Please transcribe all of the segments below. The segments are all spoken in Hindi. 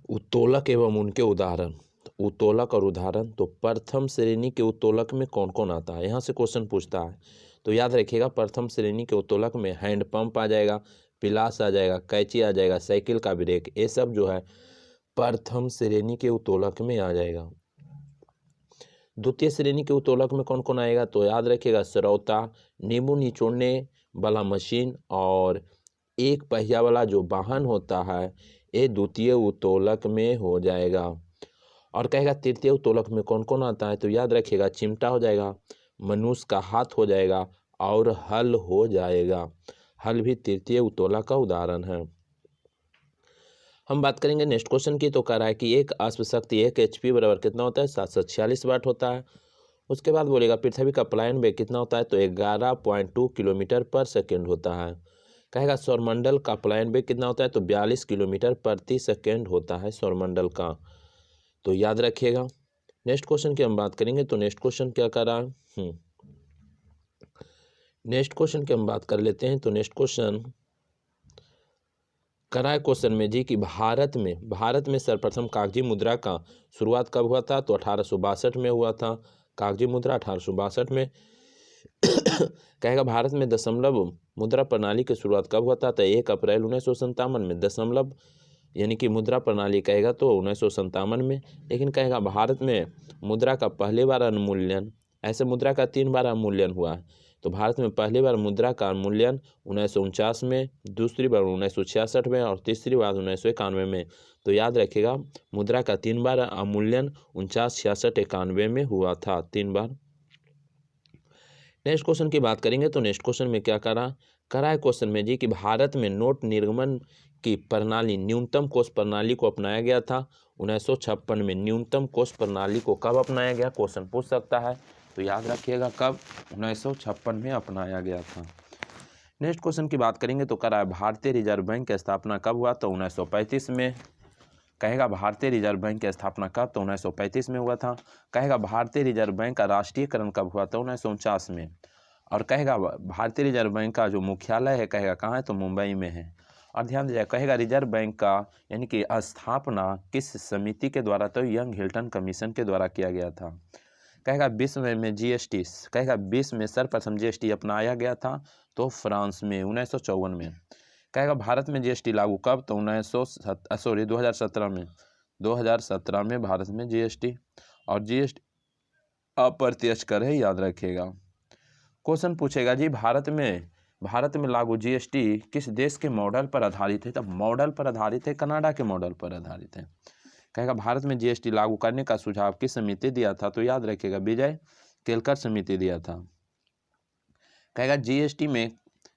उत्तोलक एवं उनके उदाहरण। तो उत्तोलक और उदाहरण, तो प्रथम श्रेणी के उत्तोलक में कौन कौन आता है, यहाँ से क्वेश्चन पूछता है। तो याद रखिएगा, प्रथम श्रेणी के उत्तोलक में हैंडपंप आ जाएगा, पिलास आ जाएगा, कैंची आ जाएगा, साइकिल का ब्रेक, ये सब जो है प्रथम श्रेणी के उत्तोलक में आ जाएगा। द्वितीय श्रेणी के उत्तोलक में कौन कौन आएगा, तो याद रखिएगा, सरौता, नींबू निचोड़ने वाला मशीन और एक पहिया वाला जो वाहन होता है, ये द्वितीय उत्तोलक में हो जाएगा। और कहेगा तृतीय उत्तोलक में कौन कौन आता है, तो याद रखिएगा, चिमटा हो जाएगा, मनुष्य का हाथ हो जाएगा और हल हो जाएगा। हल भी तृतीय उत्तोलक का उदाहरण है। हम बात करेंगे नेक्स्ट क्वेश्चन की। तो कह रहा है कि एक अश्व शक्ति 1 HP बराबर कितना होता है, 746 वाट होता है। उसके बाद बोलेगा पृथ्वी का पलायन वेग कितना होता है, तो 11.2 किलोमीटर पर सेकेंड होता है। कहेगा सौरमंडल का पलायन वेग कितना होता है, तो 42 किलोमीटर प्रति सेकेंड होता है सौरमंडल का। तो याद रखिएगा। नेक्स्ट क्वेश्चन की हम बात करेंगे। तो नेक्स्ट क्वेश्चन क्या कर रहा है, नेक्स्ट क्वेश्चन की हम बात कर लेते हैं। तो नेक्स्ट क्वेश्चन कराए क्वेश्चन में जी कि भारत में सर्वप्रथम कागजी मुद्रा का शुरुआत कब हुआ था, तो 1862 में हुआ था कागजी मुद्रा, 1862 में। कहेगा भारत में दशमलव मुद्रा प्रणाली की शुरुआत कब हुआ था, तो 1 अप्रैल 1957 में। दशमलव यानी कि मुद्रा प्रणाली कहेगा तो 1957 में। लेकिन कहेगा भारत में मुद्रा का पहली बार उन्मूलन, ऐसे मुद्रा का 3 बार उन्मूलन हुआ है। तो भारत में पहली बार मुद्रा का उन्मूलन 1949 में, दूसरी बार 1966 में और तीसरी बार 1991 में। तो याद रखिएगा, मुद्रा का 3 बार उन्मूलन 49, 66, 91 में हुआ था, 3 बार। नेक्स्ट क्वेश्चन की बात करेंगे। तो नेक्स्ट क्वेश्चन में क्या करा है क्वेश्चन में जी कि भारत में नोट निर्गमन की प्रणाली न्यूनतम कोष प्रणाली को अपनाया गया था 1956 में। न्यूनतम कोष प्रणाली को कब अपनाया गया, क्वेश्चन पूछ सकता है। तो याद रखिएगा कब, 1956 में अपनाया गया था। नेक्स्ट क्वेश्चन की बात करेंगे। तो करा है भारतीय रिजर्व बैंक की स्थापना कब हुआ, तो 1935 में। कहेगा भारतीय रिजर्व बैंक की स्थापना कब, तो 1935 में हुआ था। कहेगा भारतीय रिजर्व बैंक का राष्ट्रीयकरण कब हुआ था, 1949 में। और कहेगा भारतीय रिजर्व बैंक का जो मुख्यालय है कहेगा कहाँ है, तो मुंबई में है। और ध्यान दीजिए, कहेगा रिजर्व बैंक का यानी कि स्थापना किस समिति के द्वारा, तो यंग हिल्टन कमीशन के द्वारा किया गया था। कहेगा विश्व में जीएसटी, कहेगा विश्व में सर्वप्रथम जीएसटी अपनाया गया था, तो फ्रांस में 1954 में। कहेगा भारत में जीएसटी लागू कब, तो 2017 में। 2017 में भारत में जीएसटी, और जीएसटी अप्रत्यक्ष कर है, याद रखिएगा। क्वेश्चन पूछेगा जी भारत में लागू जीएसटी किस देश के मॉडल पर आधारित है, तब मॉडल पर आधारित है, कनाडा के मॉडल पर आधारित है। कहेगा भारत में जीएसटी लागू करने का सुझाव किस समिति दिया था, तो याद रखिएगा विजय केलकर समिति दिया था। कहेगा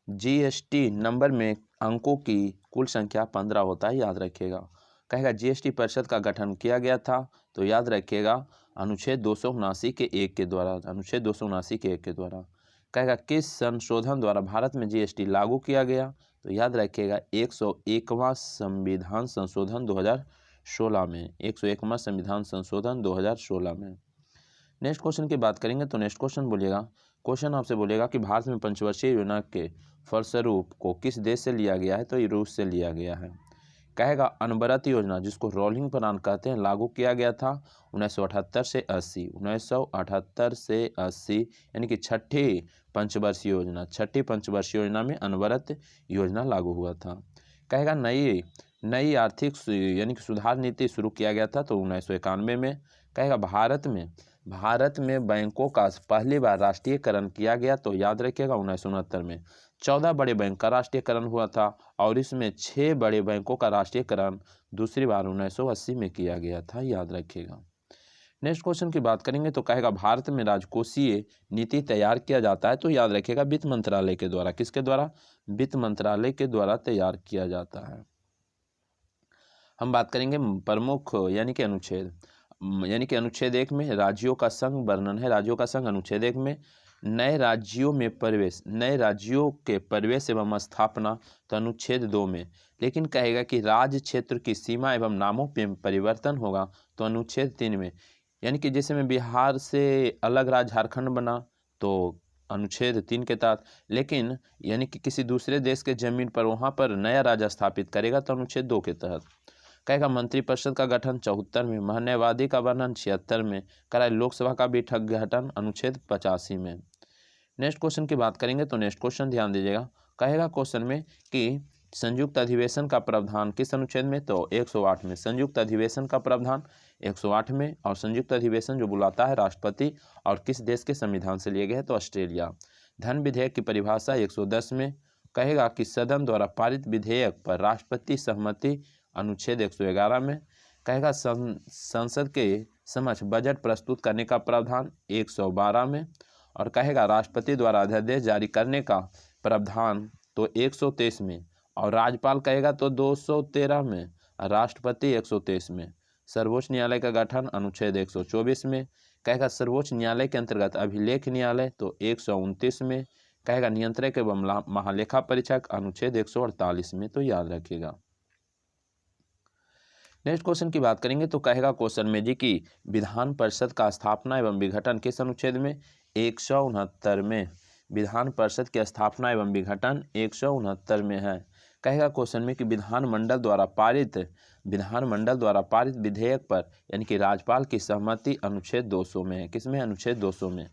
जीएसटी नंबर में अंकों की कुल संख्या 15 होता है, याद रखिएगा। कहेगा जीएसटी परिषद का गठन किया गया था, तो याद रखिएगा अनुच्छेद 279 के 1 के द्वारा, अनुच्छेद 279 के 1 के द्वारा। कहेगा किस संशोधन द्वारा भारत में जीएसटी लागू किया गया, तो याद रखिएगा 101वां संविधान संशोधन 2016 में, 101वां संविधान संशोधन 2016 में। नेक्स्ट क्वेश्चन की बात करेंगे। तो नेक्स्ट क्वेश्चन आपसे बोलेगा कि भारत में पंचवर्षीय योजना के फलस्वरूप को किस देश से लिया गया है, तो ये रूस से लिया गया है। कहेगा अनवरत योजना, जिसको रोलिंग प्लान कहते हैं, लागू किया गया था 1978 से 80, 1978 से 80 यानी कि छठी पंचवर्षीय योजना में अनवरत योजना लागू हुआ था। कहेगा नई आर्थिक यानी कि सुधार नीति शुरू किया गया था, तो 1991 में। कहेगा भारत में बैंकों का पहली बार राष्ट्रीयकरण किया गया, तो याद रखिएगा 1969 में। 14 बड़े बैंक का राष्ट्रीयकरण हुआ था, और इसमें 6 बड़े बैंकों का राष्ट्रीयकरण दूसरी बार 1980 में किया गया था, याद रखिएगा। नेक्स्ट क्वेश्चन की बात करेंगे। तो कहेगा भारत में राजकोषीय नीति तैयार किया जाता है, तो याद रखिएगा वित्त मंत्रालय के द्वारा। किसके द्वारा, वित्त मंत्रालय के द्वारा तैयार किया जाता है। हम बात करेंगे प्रमुख यानी कि अनुच्छेद 1 में राज्यों का संघ वर्णन है। राज्यों का संघ अनुच्छेद 1 में नए राज्यों के प्रवेश एवं स्थापना, तो अनुच्छेद 2 में। लेकिन कहेगा कि राज्य क्षेत्र की सीमा एवं नामों में परिवर्तन होगा, तो अनुच्छेद 3 में। यानी कि जैसे में बिहार से अलग राज्य झारखंड बना, तो अनुच्छेद 3 के तहत। लेकिन यानी कि किसी दूसरे देश के जमीन पर वहाँ पर नया राज्य स्थापित करेगा, तो अनुच्छेद 2 के तहत। कहेगा मंत्रिपरिषद का गठन 74 में, महन्यायवादी का वर्णन 76 में, कराए लोकसभा का भी गठन अनुच्छेद 85 में। नेक्स्ट क्वेश्चन की बात करेंगे तो नेक्स्ट क्वेश्चन ध्यान दीजिएगा। कहेगा क्वेश्चन में कि संयुक्त अधिवेशन का प्रावधान किस अनुच्छेद में, तो 108 में। संयुक्त अधिवेशन का प्रावधान 108 में, और संयुक्त अधिवेशन जो बुलाता है राष्ट्रपति और किस देश के संविधान से लिए गए हैं, तो ऑस्ट्रेलिया। धन विधेयक की परिभाषा 110 में। कहेगा कि सदन द्वारा पारित विधेयक पर राष्ट्रपति सहमति अनुच्छेद 111 में। कहेगा संसद के समक्ष बजट प्रस्तुत करने का प्रावधान 112 में। और कहेगा राष्ट्रपति द्वारा अध्यादेश जारी करने का प्रावधान तो 123 में, और राज्यपाल कहेगा तो 213 में, राष्ट्रपति 123 में। सर्वोच्च न्यायालय का गठन अनुच्छेद 124 में। कहेगा सर्वोच्च न्यायालय के अंतर्गत अभिलेख न्यायालय तो 129 में। कहेगा नियंत्रक एवं महालेखा परीक्षक अनुच्छेद 148 में, तो याद रखिएगा। नेक्स्ट क्वेश्चन की बात करेंगे तो कहेगा क्वेश्चन में जी की विधान परिषद का स्थापना एवं विघटन किस अनुच्छेद में, 169 में। विधान परिषद की स्थापना एवं विघटन 169 में है। कहेगा क्वेश्चन में कि विधानमंडल द्वारा पारित विधेयक पर यानी कि राज्यपाल की सहमति अनुच्छेद 200 में है। किसमें, अनुच्छेद 200 में।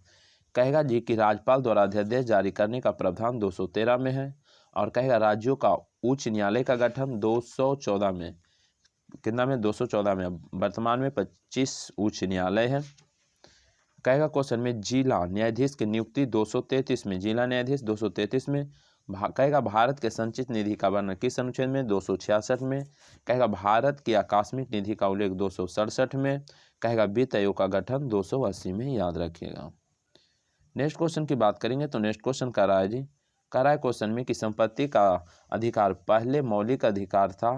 कहेगा जी कि राज्यपाल द्वारा अध्यादेश जारी करने का प्रावधान 213 में है। और कहेगा राज्यों का उच्च न्यायालय का गठन 214 में। कितना में, 214 में। वर्तमान में 25 उच्च न्यायालय है। कहेगा क्वेश्चन में जिला न्यायाधीश की नियुक्ति 233 में, जिला न्यायाधीश 233 में। कहेगा भारत के संचित निधि का वर्णन किस अनुच्छेद में, 266 में। कहेगा भारत की आकस्मिक निधि का उल्लेख 267 में। कहेगा वित्त आयोग का गठन 280 में, याद रखिएगा। नेक्स्ट क्वेश्चन की बात करेंगे तो नेक्स्ट क्वेश्चन कह रहा है जी, कह रहा है क्वेश्चन में कि संपत्ति का अधिकार पहले मौलिक अधिकार था,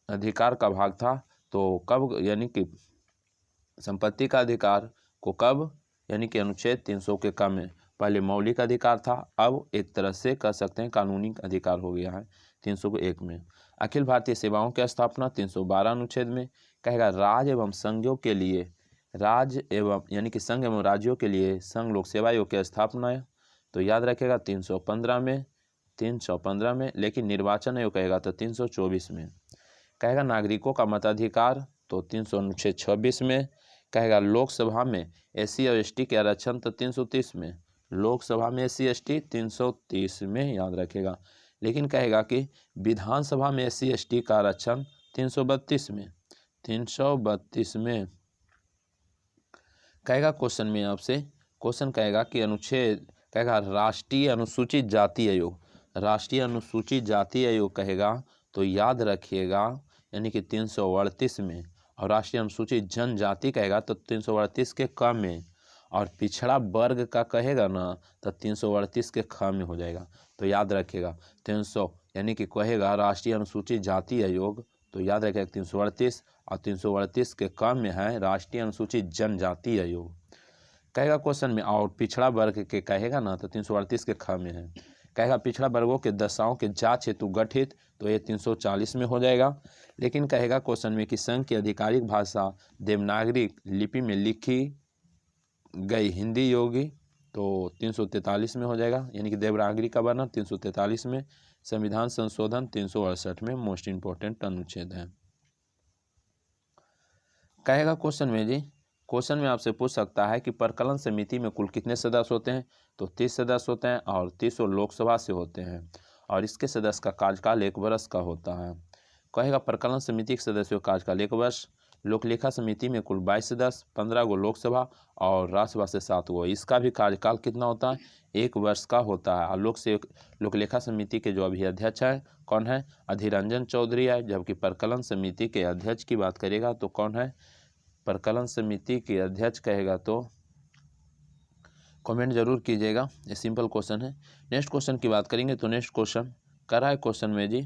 अधिकार का भाग था, तो कब, यानी कि संपत्ति का अधिकार को कब, यानी कि अनुच्छेद 300 के कम में। पहले मौलिक अधिकार था, अब एक तरह से कह सकते हैं कानूनी अधिकार हो गया है 301 में। अखिल भारतीय सेवाओं की स्थापना 312 अनुच्छेद में। कहेगा राज्य एवं संघों के लिए, राज्य एवं यानी कि संघ एवं राज्यों के लिए संघ लोक सेवा आयोग की स्थापना है, तो याद रखेगा 315 में, 315 में। लेकिन निर्वाचन आयोग कहेगा तो 324 में। कहेगा नागरिकों का मताधिकार तो 300 अनुच्छेद 26 में। कहेगा लोकसभा में SC और ST के आरक्षण तो 330 में, लोकसभा में SC ST 330 में, याद रखेगा। लेकिन कहेगा कि विधानसभा में SC ST का आरक्षण 332 में, 332 में। कहेगा क्वेश्चन में आपसे क्वेश्चन कहेगा कि अनुच्छेद, कहेगा राष्ट्रीय अनुसूचित जाति आयोग, राष्ट्रीय अनुसूचित जाति आयोग कहेगा तो याद रखिएगा यानी कि 338 में। और राष्ट्रीय अनुसूचित जनजाति कहेगा तो 338 के कम में। और पिछड़ा वर्ग का कहेगा ना तो 338 के ख में हो जाएगा, तो याद रखिएगा 300 यानी कि कहेगा राष्ट्रीय अनुसूचित जाति आयोग, तो याद रखिएगा 338, और 338 के कम में है राष्ट्रीय अनुसूचित जनजाति आयोग। कहेगा क्वेश्चन में और पिछड़ा वर्ग के कहेगा ना तो 338 के ख में है। कहेगा पिछड़ा वर्गों के दशाओं के जांच हेतु गठित, तो ये 340 में हो जाएगा। लेकिन कहेगा क्वेश्चन में कि संघ की आधिकारिक भाषा देवनागरी लिपि में लिखी गई हिंदी योगी, तो 343 में हो जाएगा, यानी कि देवनागरी का वर्णन 343 में। संविधान संशोधन 368 में मोस्ट इंपॉर्टेंट अनुच्छेद है। कहेगा क्वेश्चन में जी, क्वेश्चन में आपसे पूछ सकता है कि प्रकलन समिति में कुल कितने सदस्य होते हैं, तो 30 सदस्य होते हैं, और 30 लोकसभा से होते हैं, और इसके सदस्य का कार्यकाल 1 वर्ष का होता है। कहेगा प्रकलन समिति के सदस्यों का कार्यकाल 1 वर्ष। लोकलेखा समिति में कुल 22 सदस्य, 15 गो लोकसभा और राज्यसभा से 7 गो, इसका भी कार्यकाल कितना होता है, 1 वर्ष का होता है। और लोकलेखा समिति के जो अभी अध्यक्ष है कौन है, अधीर रंजन चौधरी है। जबकि प्रकलन समिति के अध्यक्ष की बात करेगा तो कौन है, प्रकलन समिति के अध्यक्ष कहेगा तो कमेंट जरूर कीजिएगा, ये सिंपल क्वेश्चन है। नेक्स्ट क्वेश्चन की बात करेंगे तो नेक्स्ट क्वेश्चन करा है क्वेश्चन में जी,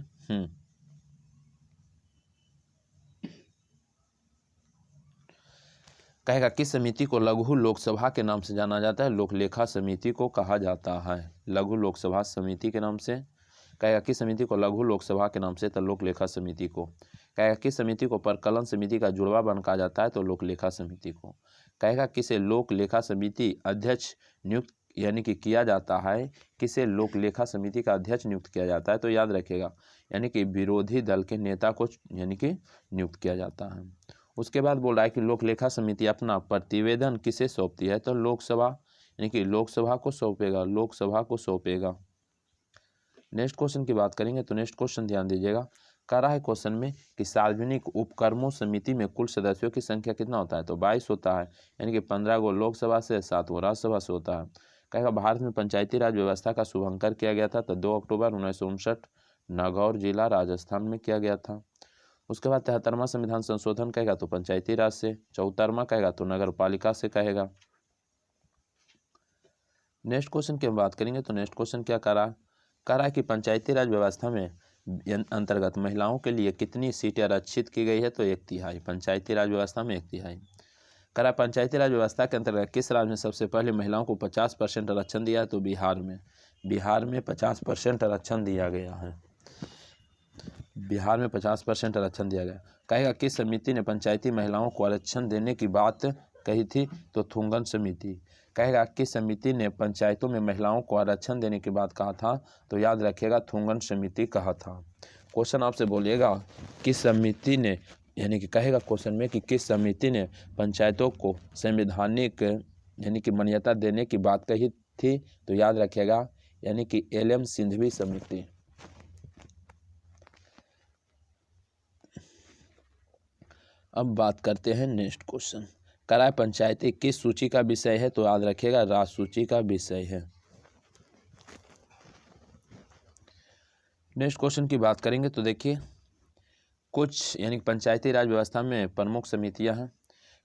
कहेगा किस समिति को लघु लोकसभा के नाम से जाना जाता है, लोकलेखा समिति को कहा जाता है लघु लोकसभा समिति के नाम से। कहेगा किस समिति को लघु लोकसभा के नाम से, तो लोकलेखा समिति को। कहेगा किस समिति को प्रकलन समिति का जुड़वा बन कहा जाता है, तो लोकलेखा समिति को। कहेगा किसे लोक लेखा समिति अध्यक्ष नियुक्त यानी कि किया जाता है, किसे लोक लेखा समिति का अध्यक्ष नियुक्त किया जाता है, तो याद रखिएगा यानी कि विरोधी दल के नेता को यानी कि नियुक्त किया जाता है। उसके बाद बोल रहा है कि लोक लेखा समिति अपना प्रतिवेदन किसे सौंपती है, तो लोकसभा यानी कि लोकसभा को सौंपेगा, लोकसभा को सौंपेगा। नेक्स्ट क्वेश्चन की बात करेंगे तो नेक्स्ट क्वेश्चन ध्यान दीजिएगा, कह रहा है क्वेश्चन में कि सार्वजनिक उपक्रमों समिति में कुल सदस्यों की संख्या कितना होता है, तो 22 होता है, यानी कि 15 गो लोकसभा से 7 गो राज्यसभा से होता है। कहेगा भारत में पंचायती राज व्यवस्था का शुभारंभ किया गया था, तो 2 अक्टूबर 1959 नागौर जिला राजस्थान में किया गया था। उसके बाद 73वां संविधान संशोधन कहेगा तो पंचायती राज से, 74वां कहेगा तो नगर पालिका से कहेगा। नेक्स्ट क्वेश्चन की हम बात करेंगे तो नेक्स्ट क्वेश्चन क्या कह रहा है कि पंचायती राज व्यवस्था में अंतर्गत महिलाओं के लिए कितनी सीटें आरक्षित की गई है, तो 1/3। पंचायती राज व्यवस्था में 1/3। कह रहा है पंचायती राज व्यवस्था के अंतर्गत किस राज्य में सबसे पहले महिलाओं को 50% आरक्षण दिया है, तो बिहार में 50% आरक्षण दिया गया है। बिहार में 50% आरक्षण दिया गया। कहेगा किस समिति ने पंचायती महिलाओं को आरक्षण देने की बात कही थी, तो थुंगन समिति। कहेगा किस समिति ने पंचायतों में महिलाओं को आरक्षण देने की बात कहा था, तो याद रखिएगा थुंगन समिति कहा था। क्वेश्चन आपसे बोलिएगा किस समिति ने, यानी कि कहेगा क्वेश्चन में कि किस समिति ने पंचायतों को संवैधानिक यानी कि मान्यता देने की बात कही थी, तो याद रखिएगा यानी कि LM सिंघवी समिति। अब बात करते हैं नेक्स्ट क्वेश्चन, कराए पंचायती किस सूची का विषय है, तो याद रखिएगा राज सूची का विषय है। नेक्स्ट क्वेश्चन की बात करेंगे तो देखिए कुछ यानी पंचायती राज व्यवस्था में प्रमुख समितियां हैं।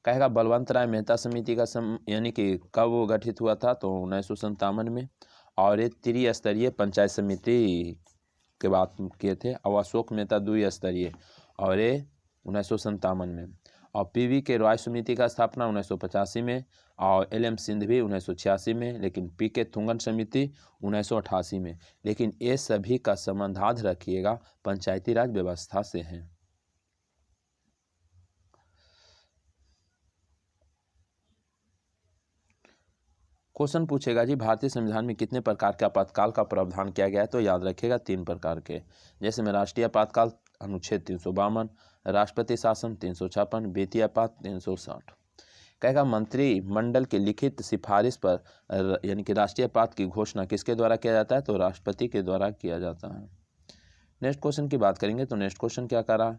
कहेगा बलवंत राय मेहता समिति का यानी कि कब वो गठित हुआ था, तो 1957 में, और ये त्रिस्तरीय पंचायत समिति के बात किए थे। और अशोक मेहता द्विस्तरीय, और ये 1957 में। और PV के रॉय समिति का स्थापना 1985 में, और LM सिंघवी 1986 में, लेकिन PK थुंगन समिति 1988 में। लेकिन ये सभी का संबंध रखिएगा पंचायती राज व्यवस्था से है। क्वेश्चन पूछेगा जी भारतीय संविधान में कितने प्रकार के आपातकाल का प्रावधान किया गया है, तो याद रखिएगा 3 प्रकार के, जैसे में राष्ट्रीय आपातकाल अनुच्छेद 352, राष्ट्रपति शासन 356, वित्तीय आपात 360। कहेगा मंत्रिमंडल की लिखित सिफारिश पर यानी कि राष्ट्रीय आपात की घोषणा किसके द्वारा किया जाता है, तो राष्ट्रपति के द्वारा किया जाता है। नेक्स्ट क्वेश्चन की बात करेंगे तो नेक्स्ट क्वेश्चन क्या कर रहा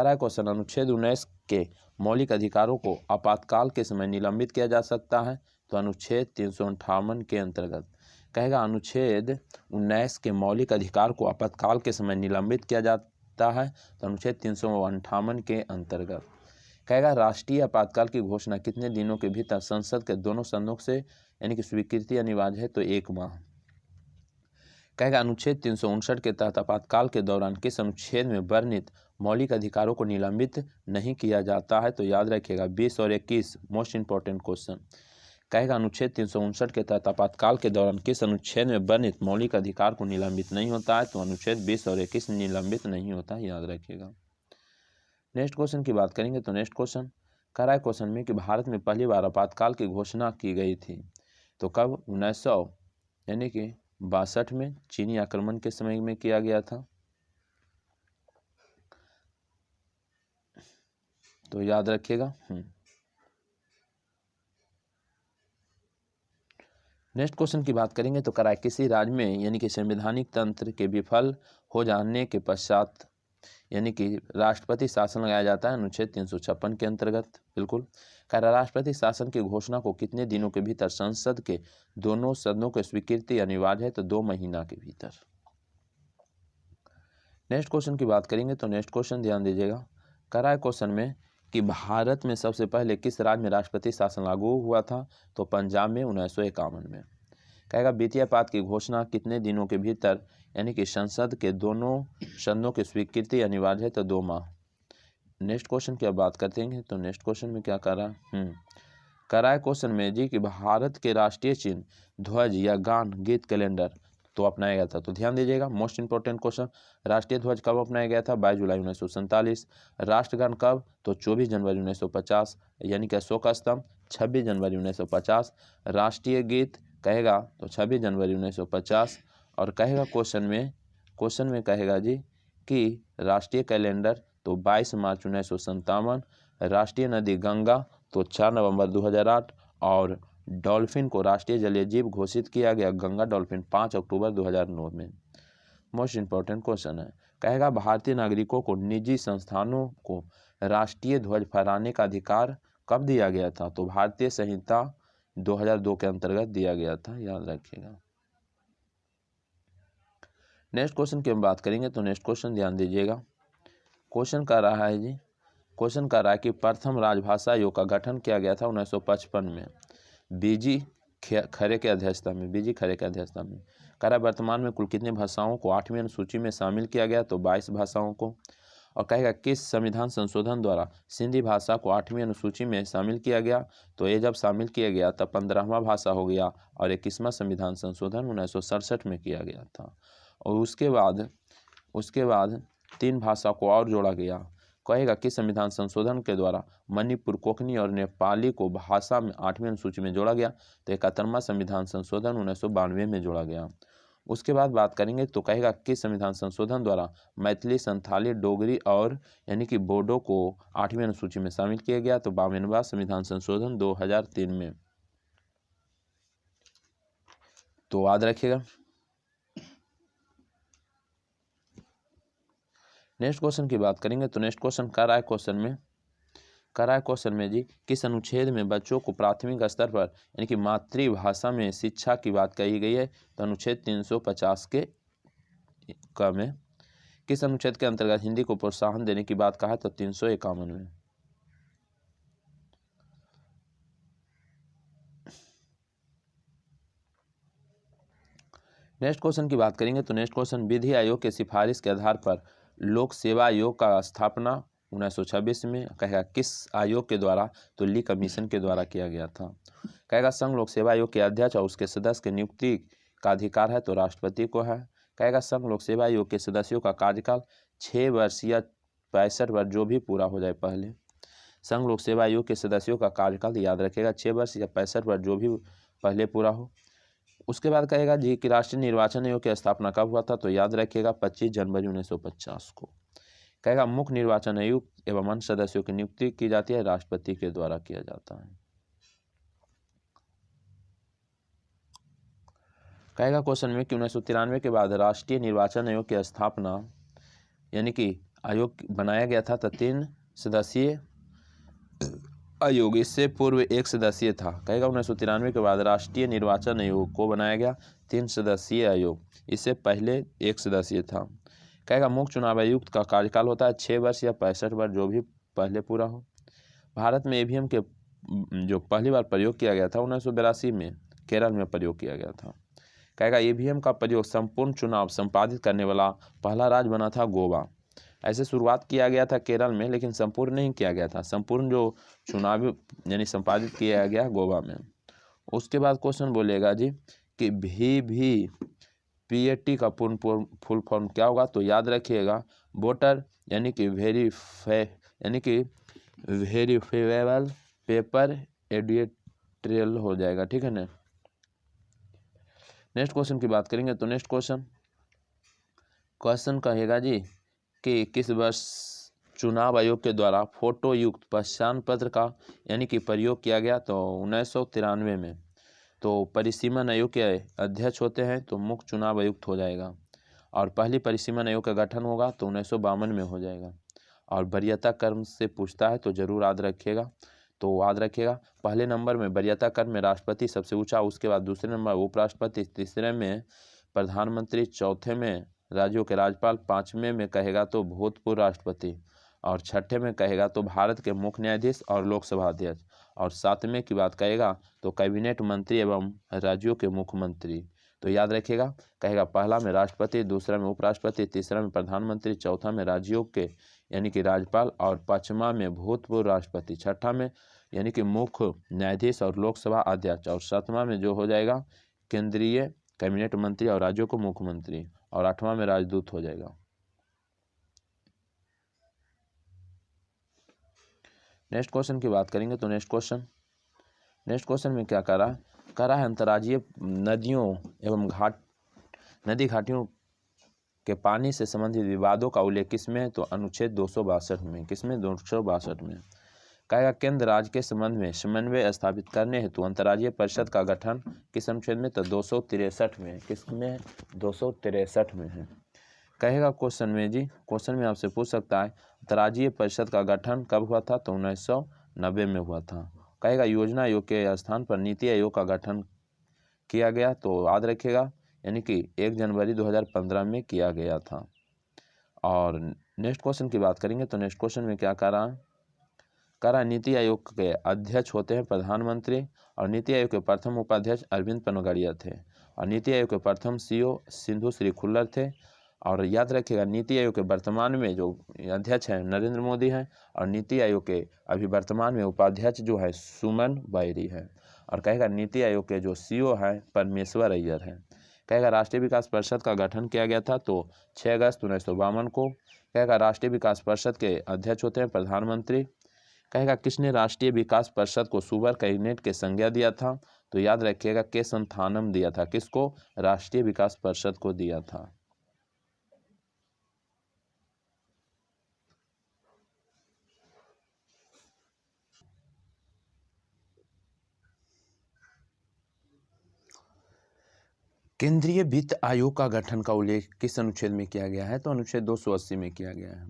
है क्वेश्चन, अनुच्छेद 19 के मौलिक अधिकारों को आपातकाल के समय निलंबित किया जा सकता है, तो अनुच्छेद 358 के अंतर्गत। कहेगा अनुच्छेद 19 के मौलिक अधिकार को आपातकाल के समय निलंबित किया जाता है, तो अनुच्छेद 358 के अंतर्गत। कहेगा राष्ट्रीय आपातकाल की घोषणा कितने दिनों के भीतर संसद के दोनों सदनों से यानी कि स्वीकृति अनिवार्य है, तो 1 माह। कहेगा अनुच्छेद 359 के तहत आपातकाल के दौरान किस अनुच्छेद में वर्णित मौलिक अधिकारों को निलंबित नहीं किया जाता है, तो याद रखिएगा 20 और 21 मोस्ट इंपॉर्टेंट क्वेश्चन। कहेगा अनुच्छेद 359 के तहत आपातकाल के दौरान किस अनुच्छेद में वर्णित मौलिक अधिकार को निलंबित नहीं होता है, तो अनुच्छेद 20 और 21 निलंबित नहीं होता है, याद रखिएगा। नेक्स्ट क्वेश्चन की बात करेंगे तो नेक्स्ट क्वेश्चन कह रहा है क्वेश्चन में कि भारत में पहली बार आपातकाल की घोषणा की गई थी, तो कब, 1900 यानी कि 62 में चीनी आक्रमण के समय में किया गया था, तो याद रखिएगा। नेक्स्ट क्वेश्चन की बात करेंगे तो कराए किसी राज्य में यानी कि संवैधानिक तंत्र के विफल हो जाने के पश्चात यानी कि राष्ट्रपति शासन लगाया जाता है, अनुच्छेद 356 के अंतर्गत। बिल्कुल। राष्ट्रपति शासन की घोषणा को कितने दिनों के भीतर संसद के दोनों सदनों की स्वीकृति अनिवार्य है, तो 2 महीना के भीतर। नेक्स्ट क्वेश्चन की बात करेंगे तो नेक्स्ट क्वेश्चन ध्यान दीजिएगा, करा है क्वेश्चन में कि भारत में सबसे पहले किस राज्य में राष्ट्रपति शासन लागू हुआ था, तो पंजाब में 1951 में। कहेगा वित्तीय आपात की घोषणा कितने दिनों के भीतर यानी कि संसद के दोनों सदनों की स्वीकृति अनिवार्य है, तो 2 माह। नेक्स्ट क्वेश्चन की अब बात करते हैं तो नेक्स्ट क्वेश्चन में क्या करा है क्वेश्चन में जी कि भारत के राष्ट्रीय चिन्ह ध्वज या गान गीत कैलेंडर तो अपनाया गया था, तो ध्यान दीजिएगा मोस्ट इंपॉर्टेंट क्वेश्चन। राष्ट्रीय ध्वज कब अपनाया गया था, 22 जुलाई 1947। राष्ट्रगान कब, तो 24 जनवरी 1950 यानी कि अशोक स्तंभ 26 जनवरी 1950। राष्ट्रीय गीत कहेगा तो 26 जनवरी 1950। और कहेगा क्वेश्चन में कहेगा जी कि राष्ट्रीय कैलेंडर तो 22 मार्च 1957, राष्ट्रीय नदी गंगा तो 4 नवंबर 2008, और डॉल्फिन को राष्ट्रीय जलीय जीव घोषित किया गया गंगा डॉल्फिन 5 अक्टूबर 2009 में। मोस्ट इंपॉर्टेंट क्वेश्चन है। कहेगा भारतीय नागरिकों को निजी संस्थानों को राष्ट्रीय ध्वज फहराने का अधिकार कब दिया गया था? तो भारतीय संहिता 2002 के अंतर्गत दिया गया था, याद रखिएगा। नेक्स्ट क्वेश्चन की हम बात करेंगे तो नेक्स्ट क्वेश्चन ध्यान दीजिएगा। क्वेश्चन कर रहा है जी, क्वेश्चन कर रहा है कि प्रथम राजभाषा आयोग का गठन किया गया था 1955 में बीजी खरे के अध्यक्षता में। कह रहा है वर्तमान में कुल कितनी भाषाओं को 8वीं अनुसूची में शामिल किया गया? तो 22 भाषाओं को। और कहेगा किस संविधान संशोधन द्वारा सिंधी भाषा को 8वीं अनुसूची में शामिल किया गया? तो ये जब शामिल किया गया तब 15वां भाषा हो गया, और 21वां संविधान संशोधन 1967 में किया गया था। और उसके बाद 3 भाषा को और जोड़ा गया। कहेगा कि संविधान संशोधन के द्वारा मणिपुर, कोंकणी और नेपाली को भाषा में 8वीं अनुसूची में जोड़ा गया। तो 71वां संविधान संशोधन 1992 में जोड़ा गया। उसके बाद बात करेंगे तो कहेगा कि संविधान संशोधन द्वारा मैथिली, संथाली, डोगरी और यानी कि बोडो को 8वीं अनुसूची में शामिल किया गया। तो 52वां संविधान संशोधन 2003 में। तो याद रखिएगा। नेक्स्ट क्वेश्चन की बात करेंगे तो नेक्स्ट क्वेश्चन कर रहा है क्वेश्चन में जी किस अनुच्छेद में बच्चों को प्राथमिक स्तर पर यानी कि मातृभाषा में शिक्षा की बात कही गई है? तो अनुच्छेद 350 के में। किस अनुच्छेद के अंतर्गत हिंदी को प्रोत्साहन देने की बात कहा? तो 351 में। नेक्स्ट क्वेश्चन की बात करेंगे तो नेक्स्ट क्वेश्चन विधि आयोग के सिफारिश के आधार पर लोक सेवा आयोग का स्थापना 1926 में। कहेगा किस आयोग के द्वारा? तो ली कमीशन के द्वारा किया गया था। कहेगा संघ लोक सेवा आयोग के अध्यक्ष और उसके सदस्य की नियुक्ति का अधिकार है? तो राष्ट्रपति को है। कहेगा संघ लोक सेवा आयोग के सदस्यों का कार्यकाल 6 वर्ष या 65 वर्ष जो भी पूरा हो जाए पहले। संघ लोक सेवा आयोग के सदस्यों का कार्यकाल याद रखेगा 6 वर्ष या 65 वर्ष जो भी पहले पूरा हो। उसके बाद कहेगा जी कि राष्ट्रीय निर्वाचन आयोग की स्थापना कब हुआ था? तो याद रखिएगा 25 जनवरी 1950 को। कहेगा मुख्य निर्वाचन आयुक्त एवं अन्य सदस्यों की नियुक्ति की जाती है? राष्ट्रपति के द्वारा किया जाता है। कहेगा क्वेश्चन में कि 1993 के बाद राष्ट्रीय निर्वाचन आयोग की स्थापना यानी कि आयोग बनाया गया था तो 3 सदस्यीय आयोग, इससे पूर्व 1 सदस्यीय था। कहेगा 1993 के बाद राष्ट्रीय निर्वाचन आयोग को बनाया गया 3 सदस्यीय आयोग, इससे पहले 1 सदस्यीय था। कहेगा मुख्य चुनाव आयुक्त का कार्यकाल होता है 6 वर्ष या 65 वर्ष जो भी पहले पूरा हो। भारत में ईवीएम के जो पहली बार प्रयोग किया गया था 1982 में केरल में प्रयोग किया गया था। कहेगा ईवीएम का प्रयोग संपूर्ण चुनाव संपादित करने वाला पहला राज्य बना था गोवा। ऐसे शुरुआत किया गया था केरल में, लेकिन संपूर्ण नहीं किया गया था। संपूर्ण जो चुनाव यानी संपादित किया गया गोवा में। उसके बाद क्वेश्चन बोलेगा जी कि VVPAT का फुल फॉर्म क्या होगा? तो याद रखिएगा वोटर यानी कि वेरीफाइबल पेपर एडिटोरियल हो जाएगा, ठीक है ना। नेक्स्ट क्वेश्चन की बात करेंगे तो नेक्स्ट क्वेश्चन कहेगा जी कि किस वर्ष चुनाव आयोग के द्वारा फोटो युक्त पहचान पत्र का यानी कि प्रयोग किया गया? तो 1993 में। तो परिसीमन आयोग के अध्यक्ष होते हैं तो मुख्य चुनाव आयुक्त हो जाएगा, और पहली परिसीमन आयोग का गठन होगा तो 1952 में हो जाएगा। और वरीयता क्रम से पूछता है तो जरूर याद रखिएगा। तो याद रखिएगा पहले नंबर में वरीयता क्रम में राष्ट्रपति सबसे ऊंचा, उसके बाद दूसरे नंबर उपराष्ट्रपति, तीसरे में प्रधानमंत्री, चौथे में राज्यों के राज्यपाल, 5वें में कहेगा तो भूतपूर्व राष्ट्रपति, और 6ठे में कहेगा तो भारत के मुख्य न्यायाधीश और लोकसभा अध्यक्ष, और 7वें की बात कहेगा तो कैबिनेट मंत्री एवं राज्यों के मुख्यमंत्री। तो याद रखिएगा कहेगा पहला में राष्ट्रपति, दूसरा में उपराष्ट्रपति, तीसरा में प्रधानमंत्री, चौथा में राज्यों के यानी कि राज्यपाल, और 5वां में भूतपूर्व राष्ट्रपति, 6ठा में यानी कि मुख्य न्यायाधीश और लोकसभा अध्यक्ष, और 7वां में जो हो जाएगा केंद्रीय कैबिनेट मंत्री और राज्यों को मुख्यमंत्री, और 8वां में राजदूत हो जाएगा। नेक्स्ट क्वेश्चन की बात करेंगे तो नेक्स्ट क्वेश्चन में क्या कह कह रहा है अंतर्राज्यीय नदियों एवं नदी घाटियों के पानी से संबंधित विवादों का उल्लेख किसमें, तो अनुच्छेद 262 में। किसमें, 262 में। कहेगा केंद्र राज्य के संबंध में समन्वय स्थापित करने हेतु अंतर्राज्यीय परिषद का गठन किस अनुच्छेद में, तो 263 में। किसमें, 263 में है। कहेगा क्वेश्चन में जी, क्वेश्चन में आपसे पूछ सकता है अंतर्राज्यीय परिषद का गठन कब हुआ था, तो 1990 में हुआ था। कहेगा योजना आयोग के स्थान पर नीति आयोग का गठन किया गया, तो याद रखिएगा यानी कि 1 जनवरी 2015 में किया गया था। और नेक्स्ट क्वेश्चन की बात करेंगे तो नेक्स्ट क्वेश्चन में क्या कह रहा है नीति आयोग के अध्यक्ष होते हैं प्रधानमंत्री, और नीति आयोग के प्रथम उपाध्यक्ष अरविंद पनगड़िया थे, और नीति आयोग के प्रथम सीईओ सिंधु श्री खुल्लर थे। और याद रखिएगा नीति आयोग के वर्तमान में जो अध्यक्ष हैं नरेंद्र मोदी हैं, और नीति आयोग के अभी वर्तमान में उपाध्यक्ष जो है सुमन बैरी है। और कहेगा नीति आयोग के जो सीईओ है परमेश्वर अय्यर है। कहेगा राष्ट्रीय विकास परिषद का गठन किया गया था, तो 6 अगस्त 1952 को। कहेगा राष्ट्रीय विकास परिषद के अध्यक्ष होते हैं प्रधानमंत्री। कहेगा किसने राष्ट्रीय विकास परिषद को सुपर कैबिनेट के संज्ञा दिया था, तो याद रखिएगा के संथानम दिया था। किसको, राष्ट्रीय विकास परिषद को दिया था। केंद्रीय वित्त आयोग का गठन का उल्लेख किस अनुच्छेद में किया गया है, तो अनुच्छेद 280 में किया गया है।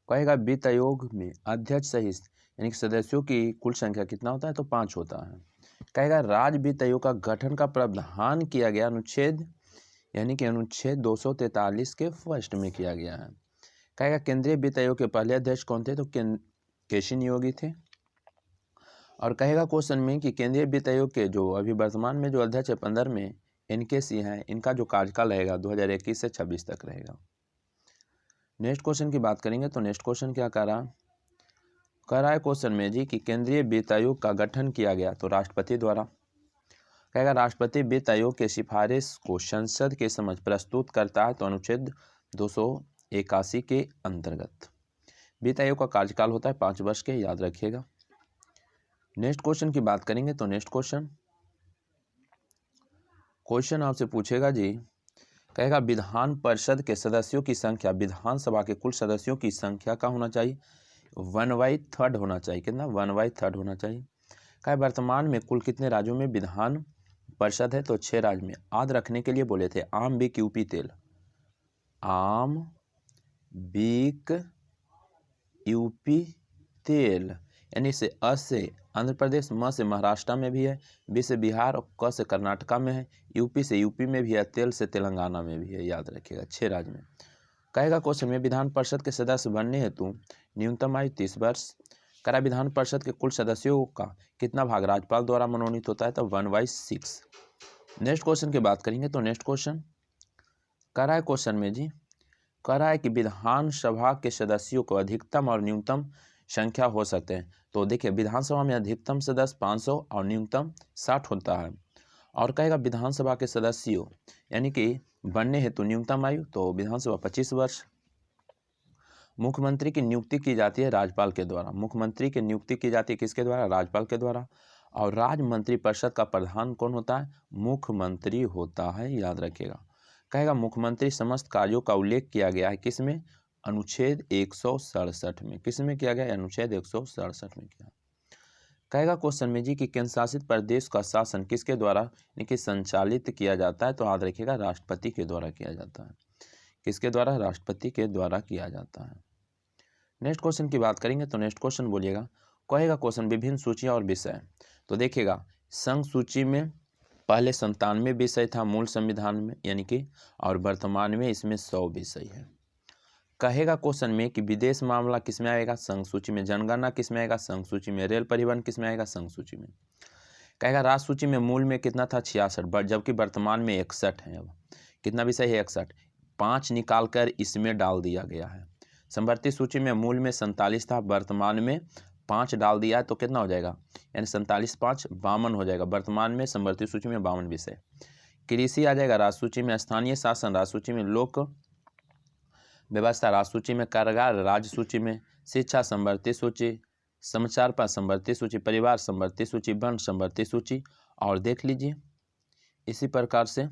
कहेगा वित्त आयोग में अध्यक्ष सहित यानी कि सदस्यों की कुल संख्या कितना होता है, तो 5 होता है। कहेगा राज्य वित्त आयोग का गठन का प्रावधान किया गया अनुच्छेद यानी कि अनुच्छेद 243 के फर्स्ट में किया गया है। कहेगा केंद्रीय वित्त आयोग के पहले अध्यक्ष कौन थे, तो केसी नियोगी थे। और कहेगा क्वेश्चन में कि केंद्रीय वित्त आयोग के जो अभी वर्तमान में जो अध्यक्ष है 15 में NK सिंह हैं, इनका जो कार्यकाल रहेगा 2021 से 26 तक रहेगा। नेक्स्ट क्वेश्चन की बात करेंगे तो नेक्स्ट क्वेश्चन क्या कह रहा है क्वेश्चन में जी कि केंद्रीय वित्त आयोग का गठन किया गया तो राष्ट्रपति द्वारा। कहेगा राष्ट्रपति वित्त आयोग के सिफारिश को संसद के समक्ष प्रस्तुत करता है, तो अनुच्छेद 281 के अंतर्गत। वित्त आयोग का कार्यकाल होता है 5 वर्ष के, याद रखिएगा। नेक्स्ट क्वेश्चन की बात करेंगे तो नेक्स्ट क्वेश्चन आपसे पूछेगा जी, कहेगा विधान परिषद के सदस्यों की संख्या विधानसभा के कुल सदस्यों की संख्या का होना चाहिए 1/3 होना चाहिए। कितना, 1/3 होना चाहिए। कहा वर्तमान में कुल कितने राज्यों में विधान परिषद है, तो 6 राज्य में। याद रखने के लिए बोले थे आम बिक यूपी तेल, आम बिक यूपी तेल यानी से अ से आंध्र प्रदेश, म से महाराष्ट्र में भी है, बी से बिहार और क से कर्नाटका में है, यूपी से यूपी में भी है, तेल से तेलंगाना में भी है। याद रखिएगा 6 राज्य में। कहेगा क्वेश्चन में विधान परिषद के सदस्य बनने हेतु न्यूनतम आयु 30 वर्ष। करा विधान परिषद के कुल सदस्यों का कितना भाग राज्यपाल द्वारा मनोनीत होता है, तो 1/6। नेक्स्ट क्वेश्चन की बात करेंगे तो नेक्स्ट क्वेश्चन कह रहा है क्वेश्चन में जी, कह रहा है कि विधानसभा के सदस्यों को अधिकतम और न्यूनतम संख्या हो सकते हैं। तो देखिए विधानसभा में अधिकतम सदस्य 500 और न्यूनतम 60 होता है। और कहेगा विधानसभा के सदस्यों यानी कि बनने हेतु न्यूनतम आयु, तो विधानसभा 25 वर्ष। मुख्यमंत्री की नियुक्ति की जाती है राज्यपाल के द्वारा। मुख्यमंत्री की नियुक्ति की जाती है किसके द्वारा, राज्यपाल के द्वारा। और राज्य मंत्री परिषद का प्रधान कौन होता है, मुख्यमंत्री होता है, याद रखिएगा। कहेगा मुख्यमंत्री समस्त कार्यों का उल्लेख किया गया है किसमें, अनुच्छेद 167 में। किसमें किया गया, अनुच्छेद 167 में किया। कहेगा क्वेश्चन में जी कि केंद्र शासित प्रदेश का शासन किसके द्वारा यानी कि संचालित किया जाता है, तो याद रखिएगा राष्ट्रपति के द्वारा किया जाता है। किसके द्वारा, राष्ट्रपति के द्वारा किया जाता है। नेक्स्ट क्वेश्चन की बात करेंगे तो नेक्स्ट क्वेश्चन बोलिएगा, कहेगा क्वेश्चन विभिन्न सूचियां और विषय। तो देखिएगा संघ सूची में पहले 97 विषय था मूल संविधान में यानी कि, और वर्तमान में इसमें 100 विषय है। कहेगा क्वेश्चन में कि विदेश मामला किस में आएगा, संघ सूची में। जनगणना किस में आएगा, संघ सूची में। रेल परिवहन किस में आएगा, संघ सूची में। कहेगा राज्य सूची में मूल में कितना था 66, जबकि वर्तमान में 61 है। अब कितना विषय है, 61। 5 निकाल कर इसमें डाल दिया गया है। संवर्ती सूची में मूल में 47 था, वर्तमान में 5 डाल दिया है, तो कितना हो जाएगा, यानी 47 5 52 हो जाएगा। वर्तमान में संवर्ती सूची में 52 विषय। कृषि आ जाएगा राज्य सूची में, स्थानीय शासन राज्य सूची में, लोक व्यवस्था राज्य सूची में, कारागार राज्य सूची में, शिक्षा संवर्ती सूची, समाचार पत्र संवर्ती सूची, परिवार संवर्ती सूची, वन संवर्ती सूची। और देख लीजिए इसी प्रकार से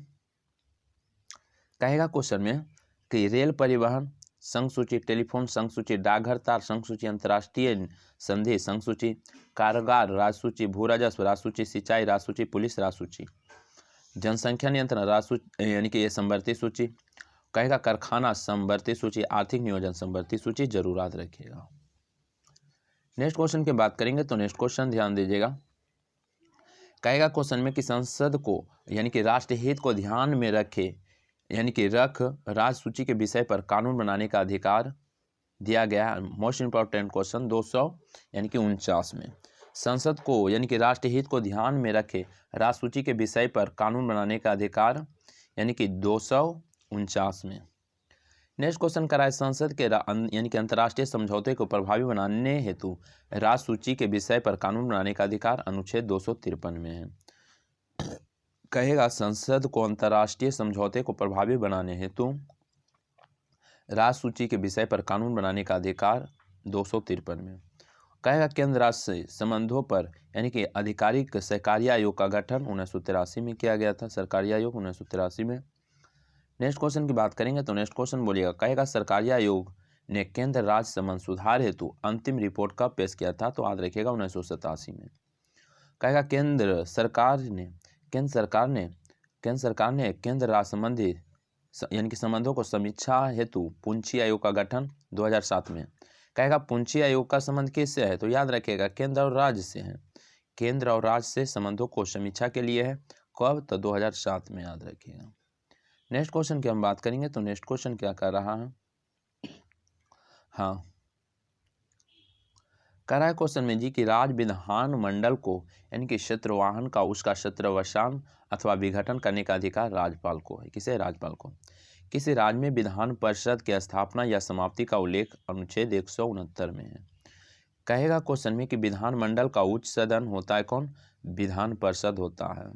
कहेगा क्वेश्चन में कि रेल परिवहन संघ सूची, टेलीफोन संघ सूची, डाकघर तार संघ सूची, अंतर्राष्ट्रीय संधि संघ सूची, कारागार राजसूची, भू राजस्व राजसूची, सिंचाई राजसूची, पुलिस राजसूची, जनसंख्या नियंत्रण राजसूची यानी कि ये संवर्ती सूची। कहेगा कारखाना संवर्ती सूची, आर्थिक नियोजन संवर्ती सूची, जरूर याद रखिएगा। नेक्स्ट क्वेश्चन की बात करेंगे तो नेक्स्ट क्वेश्चन ध्यान दीजिएगा। कहेगा क्वेश्चन में कि संसद को यानी कि राष्ट्रहित को ध्यान में रखे यानी कि रख राज्य सूची के विषय पर कानून बनाने का अधिकार दिया गया है। मोस्ट इंपॉर्टेंट क्वेश्चन 200 यानी कि 49 में संसद को यानी कि राष्ट्रहित को ध्यान में रखे राज्य सूची के विषय पर कानून बनाने का अधिकार यानी कि 249 में। नेक्स्ट क्वेश्चन कराए संसद के यानी कि अंतर्राष्ट्रीय समझौते को प्रभावी बनाने हेतु राज्य सूची के विषय पर कानून बनाने का अधिकार अनुच्छेद 253 में है। कहेगा संसद को अंतर्राष्ट्रीय समझौते को प्रभावी बनाने हेतु राज्य सूची के विषय पर कानून बनाने का अधिकार 253 में। कहेगा केंद्र राज्य संबंधों पर यानी कि आधिकारिक सहकारी आयोग का गठन 1983 में किया गया था, सरकारी आयोग 1983 में। नेक्स्ट क्वेश्चन की बात करेंगे तो नेक्स्ट क्वेश्चन बोलिएगा। कहेगा सरकारी आयोग ने केंद्र राज्य संबंध सुधार हेतु अंतिम रिपोर्ट कब पेश किया था, तो याद रखिएगा 1987 में। कहेगा केंद्र सरकार ने केंद्र राज्य संबंधी यानी कि संबंधों को समीक्षा हेतु पुंछी आयोग का गठन 2007 में। कहेगा पुंछी आयोग का संबंध किससे है, तो याद रखिएगा केंद्र और राज्य से है। केंद्र और राज्य से संबंधों को समीक्षा के लिए है, कब, तो 2007 में, याद रखिएगा। नेक्स्ट क्वेश्चन की हम बात करेंगे तो नेक्स्ट क्वेश्चन क्या कर रहा है, हाँ कह रहा है क्वेश्चन में जी कि राज्य विधान मंडल को यानी कि क्षेत्रवाहन का उसका क्षेत्रवसान अथवा विघटन करने का अधिकार राज्यपाल को है। किसे, राज्यपाल को। किसी राज्य में विधान परिषद की स्थापना या समाप्ति का उल्लेख अनुच्छेद 169 में है। कहेगा क्वेश्चन में कि विधान मंडल का उच्च सदन होता है कौन, विधान परिषद होता है।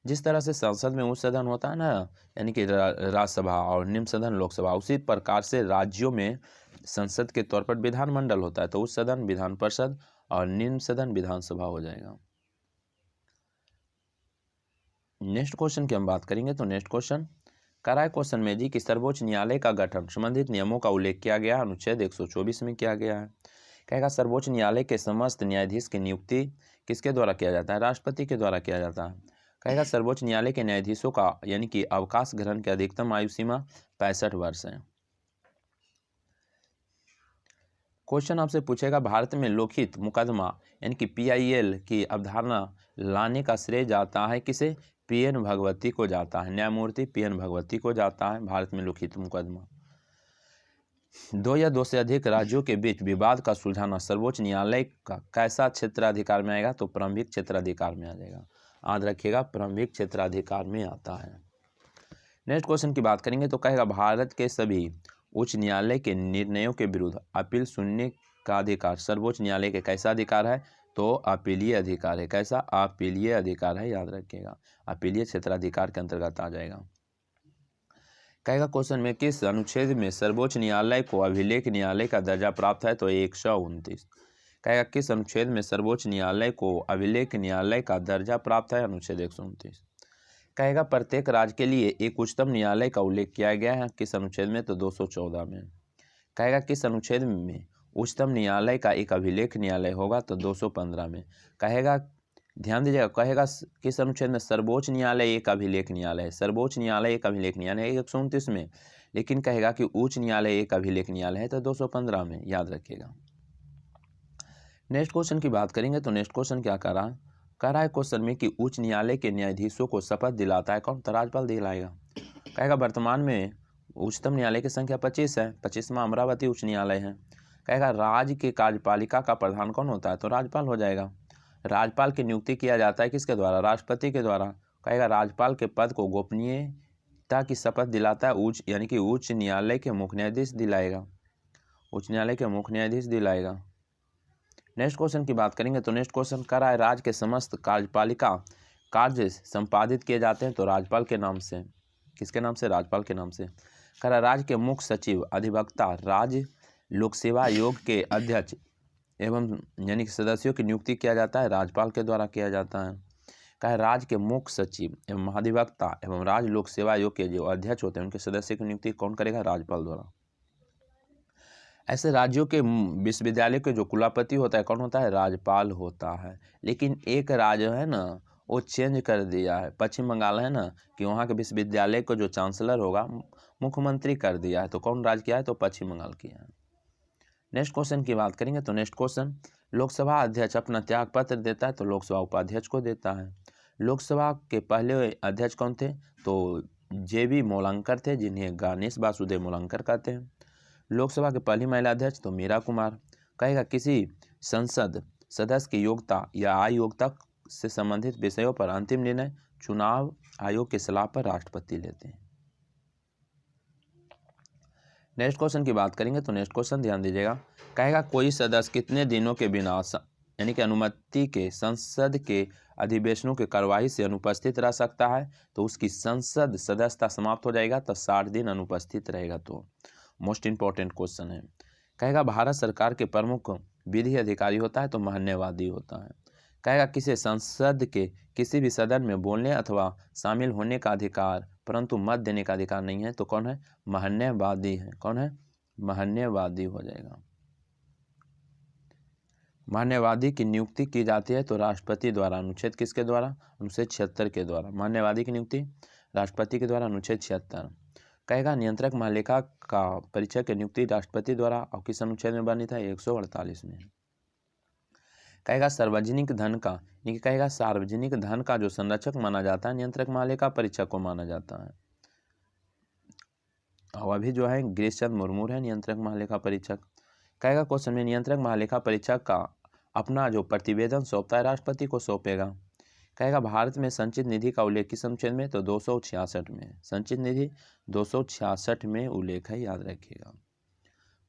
जिस तरह से संसद में उच्च सदन होता है ना यानी कि राज्यसभा और निम्न सदन लोकसभा, उसी प्रकार से राज्यों में संसद के तौर पर विधानमंडल होता है, तो उच्च सदन विधान परिषद और निम्न सदन विधानसभा हो जाएगा। नेक्स्ट क्वेश्चन की हम बात करेंगे तो नेक्स्ट क्वेश्चन कराए क्वेश्चन में जी कि सर्वोच्च न्यायालय का गठन संबंधित नियमों का उल्लेख किया गया अनुच्छेद 124 में किया गया है। कहेगा सर्वोच्च न्यायालय के समस्त न्यायाधीश की नियुक्ति किसके द्वारा किया जाता है, राष्ट्रपति के द्वारा किया जाता है। कहेगा सर्वोच्च न्यायालय के न्यायाधीशों का यानी कि अवकाश ग्रहण की अधिकतम आयु सीमा 65 वर्ष है। क्वेश्चन आपसे पूछेगा भारत में लोकहित मुकदमा यानी कि PIL की अवधारणा लाने का श्रेय जाता है किसे, PN भगवती को जाता है, न्यायमूर्ति PN भगवती को जाता है। भारत में लोकहित मुकदमा, दो या दो से अधिक राज्यों के बीच विवाद का सुलझाना सर्वोच्च न्यायालय का कैसा क्षेत्राधिकार में आएगा, तो प्रारंभिक क्षेत्राधिकार में आ जाएगा। याद रखिएगा प्रारंभिक क्षेत्राधिकार में आता है। नेक्स्ट क्वेश्चन की बात करेंगे तो कहेगा भारत के सभी उच्च न्यायालय के निर्णयों के विरुद्ध अपील सुनने का अधिकार सर्वोच्च न्यायालय के कैसा अधिकार है, तो अपीलीय अधिकार है। कैसा, अपीलीय अधिकार है, याद रखिएगा अपीलीय क्षेत्राधिकार के अंतर्गत आ जाएगा। कहेगा क्वेश्चन में किस अनुच्छेद में सर्वोच्च न्यायालय को अभिलेख न्यायालय का दर्जा प्राप्त है, तो 129। कहेगा किस अनुच्छेद में सर्वोच्च न्यायालय को अभिलेख न्यायालय का दर्जा प्राप्त है, अनुच्छेद 129। कहेगा प्रत्येक राज्य के लिए एक उच्चतम न्यायालय का उल्लेख किया गया है, किस अनुच्छेद में, तो 214 में। कहेगा किस अनुच्छेद में उच्चतम न्यायालय का एक अभिलेख न्यायालय होगा, तो 215 में। कहेगा ध्यान दीजिएगा, कहेगा किस अनुच्छेद में सर्वोच्च न्यायालय एक अभिलेख न्यायालय है, सर्वोच्च न्यायालय एक अभिलेख न्यायालय है 129 में, लेकिन कहेगा कि उच्च न्यायालय एक अभिलेख न्यायालय है तो 215 में, याद रखिएगा। नेक्स्ट क्वेश्चन की बात करेंगे तो नेक्स्ट क्वेश्चन क्या कह रहा है क्वेश्चन में कि उच्च न्यायालय के न्यायाधीशों को शपथ दिलाता है कौन, तो राज्यपाल दिलाएगा। कहेगा वर्तमान में उच्चतम न्यायालय की संख्या 25 है, 25वां अमरावती उच्च न्यायालय है। कहेगा राज्य की कार्यपालिका का प्रधान कौन होता है, तो राज्यपाल हो जाएगा। राज्यपाल की नियुक्ति किया जाता है किसके द्वारा, राष्ट्रपति के द्वारा। कहेगा राज्यपाल के पद को गोपनीयता की शपथ दिलाता है उच्च यानी कि उच्च न्यायालय के मुख्य न्यायाधीश दिलाएगा, उच्च न्यायालय के मुख्य न्यायाधीश दिलाएगा। नेक्स्ट क्वेश्चन की बात करेंगे तो नेक्स्ट क्वेश्चन कर रहा है राज्य के समस्त कार्यपालिका कार्य संपादित किए जाते हैं तो राज्यपाल के नाम से, किसके नाम से, राज्यपाल के नाम से। कह रहा है राज्य के मुख्य सचिव अधिवक्ता राज्य लोक सेवा आयोग के अध्यक्ष एवं यानी कि सदस्यों की नियुक्ति किया जाता है राज्यपाल के द्वारा किया जाता है। कहा राज्य के मुख्य सचिव एवं महाधिवक्ता एवं राज्य लोक सेवा आयोग के जो अध्यक्ष होते हैं उनके सदस्य की नियुक्ति कौन करेगा? राज्यपाल द्वारा। ऐसे राज्यों के विश्वविद्यालय के जो कुलपति होता है कौन होता है? राज्यपाल होता है। लेकिन एक राज्य है ना वो चेंज कर दिया है, पश्चिम बंगाल है ना, कि वहाँ के विश्वविद्यालय को जो चांसलर होगा मुख्यमंत्री कर दिया है। तो कौन राज्य किया है? तो पश्चिम बंगाल किया है। नेक्स्ट क्वेश्चन की बात करेंगे तो नेक्स्ट क्वेश्चन, लोकसभा अध्यक्ष अपना त्याग पत्र देता है तो लोकसभा उपाध्यक्ष को देता है। लोकसभा के पहले अध्यक्ष कौन थे? तो JB मोलांकर थे, जिन्हें गणेश वासुदेव मोलांकर कहते हैं। लोकसभा की पहली महिला अध्यक्ष तो मीरा कुमार। कहेगा किसी संसद सदस्य की योग्यता या अयोग्यता से संबंधित विषयों पर अंतिम निर्णय चुनाव आयोग की सलाह पर राष्ट्रपति लेते हैं। नेक्स्ट क्वेश्चन की बात करेंगे तो नेक्स्ट क्वेश्चन ध्यान दीजिएगा। कहेगा कोई सदस्य कितने दिनों के बिना यानी कि अनुमति के संसद के अधिवेशनों की कार्यवाही से अनुपस्थित रह सकता है? तो उसकी संसद सदस्यता समाप्त हो जाएगा तो 60 दिन अनुपस्थित रहेगा। तो मोस्ट इंपॉर्टेंट क्वेश्चन है। कहेगा भारत सरकार के प्रमुख विधि अधिकारी होता है तो महान्यायवादी होता है। कहेगा किसी संसद के किसी भी सदन में बोलने अथवा शामिल होने का अधिकार परंतु मत देने का अधिकार नहीं है। तो कौन है? महान्यायवादी है। कौन है? महान्यायवादी हो जाएगा। महान्यायवादी की नियुक्ति की जाती है तो राष्ट्रपति द्वारा। अनुच्छेद किसके द्वारा? अनुच्छेद 76 के द्वारा। महान्यायवादी की नियुक्ति राष्ट्रपति के द्वारा, अनुच्छेद 76। कहेगा नियंत्रक महालेखा का परीक्षक की नियुक्ति राष्ट्रपति द्वारा और किस अनुच्छेद में बनी था? 148 में। कहेगा सार्वजनिक धन का, यानी कहेगा सार्वजनिक धन का जो संरक्षक माना जाता है नियंत्रक महालेखा परीक्षक को माना जाता है। और अभी जो है गिरीश चंद्र मुर्मू है नियंत्रक महालेखा परीक्षक। कहेगा क्वेश्चन में नियंत्रक महालेखा परीक्षक का अपना जो प्रतिवेदन सौंपता है राष्ट्रपति को सौंपेगा। कहेगा भारत में संचित निधि का उल्लेख किस अनुच्छेद में? तो 266 में। संचित निधि 266 में उल्लेख है, याद रखिएगा।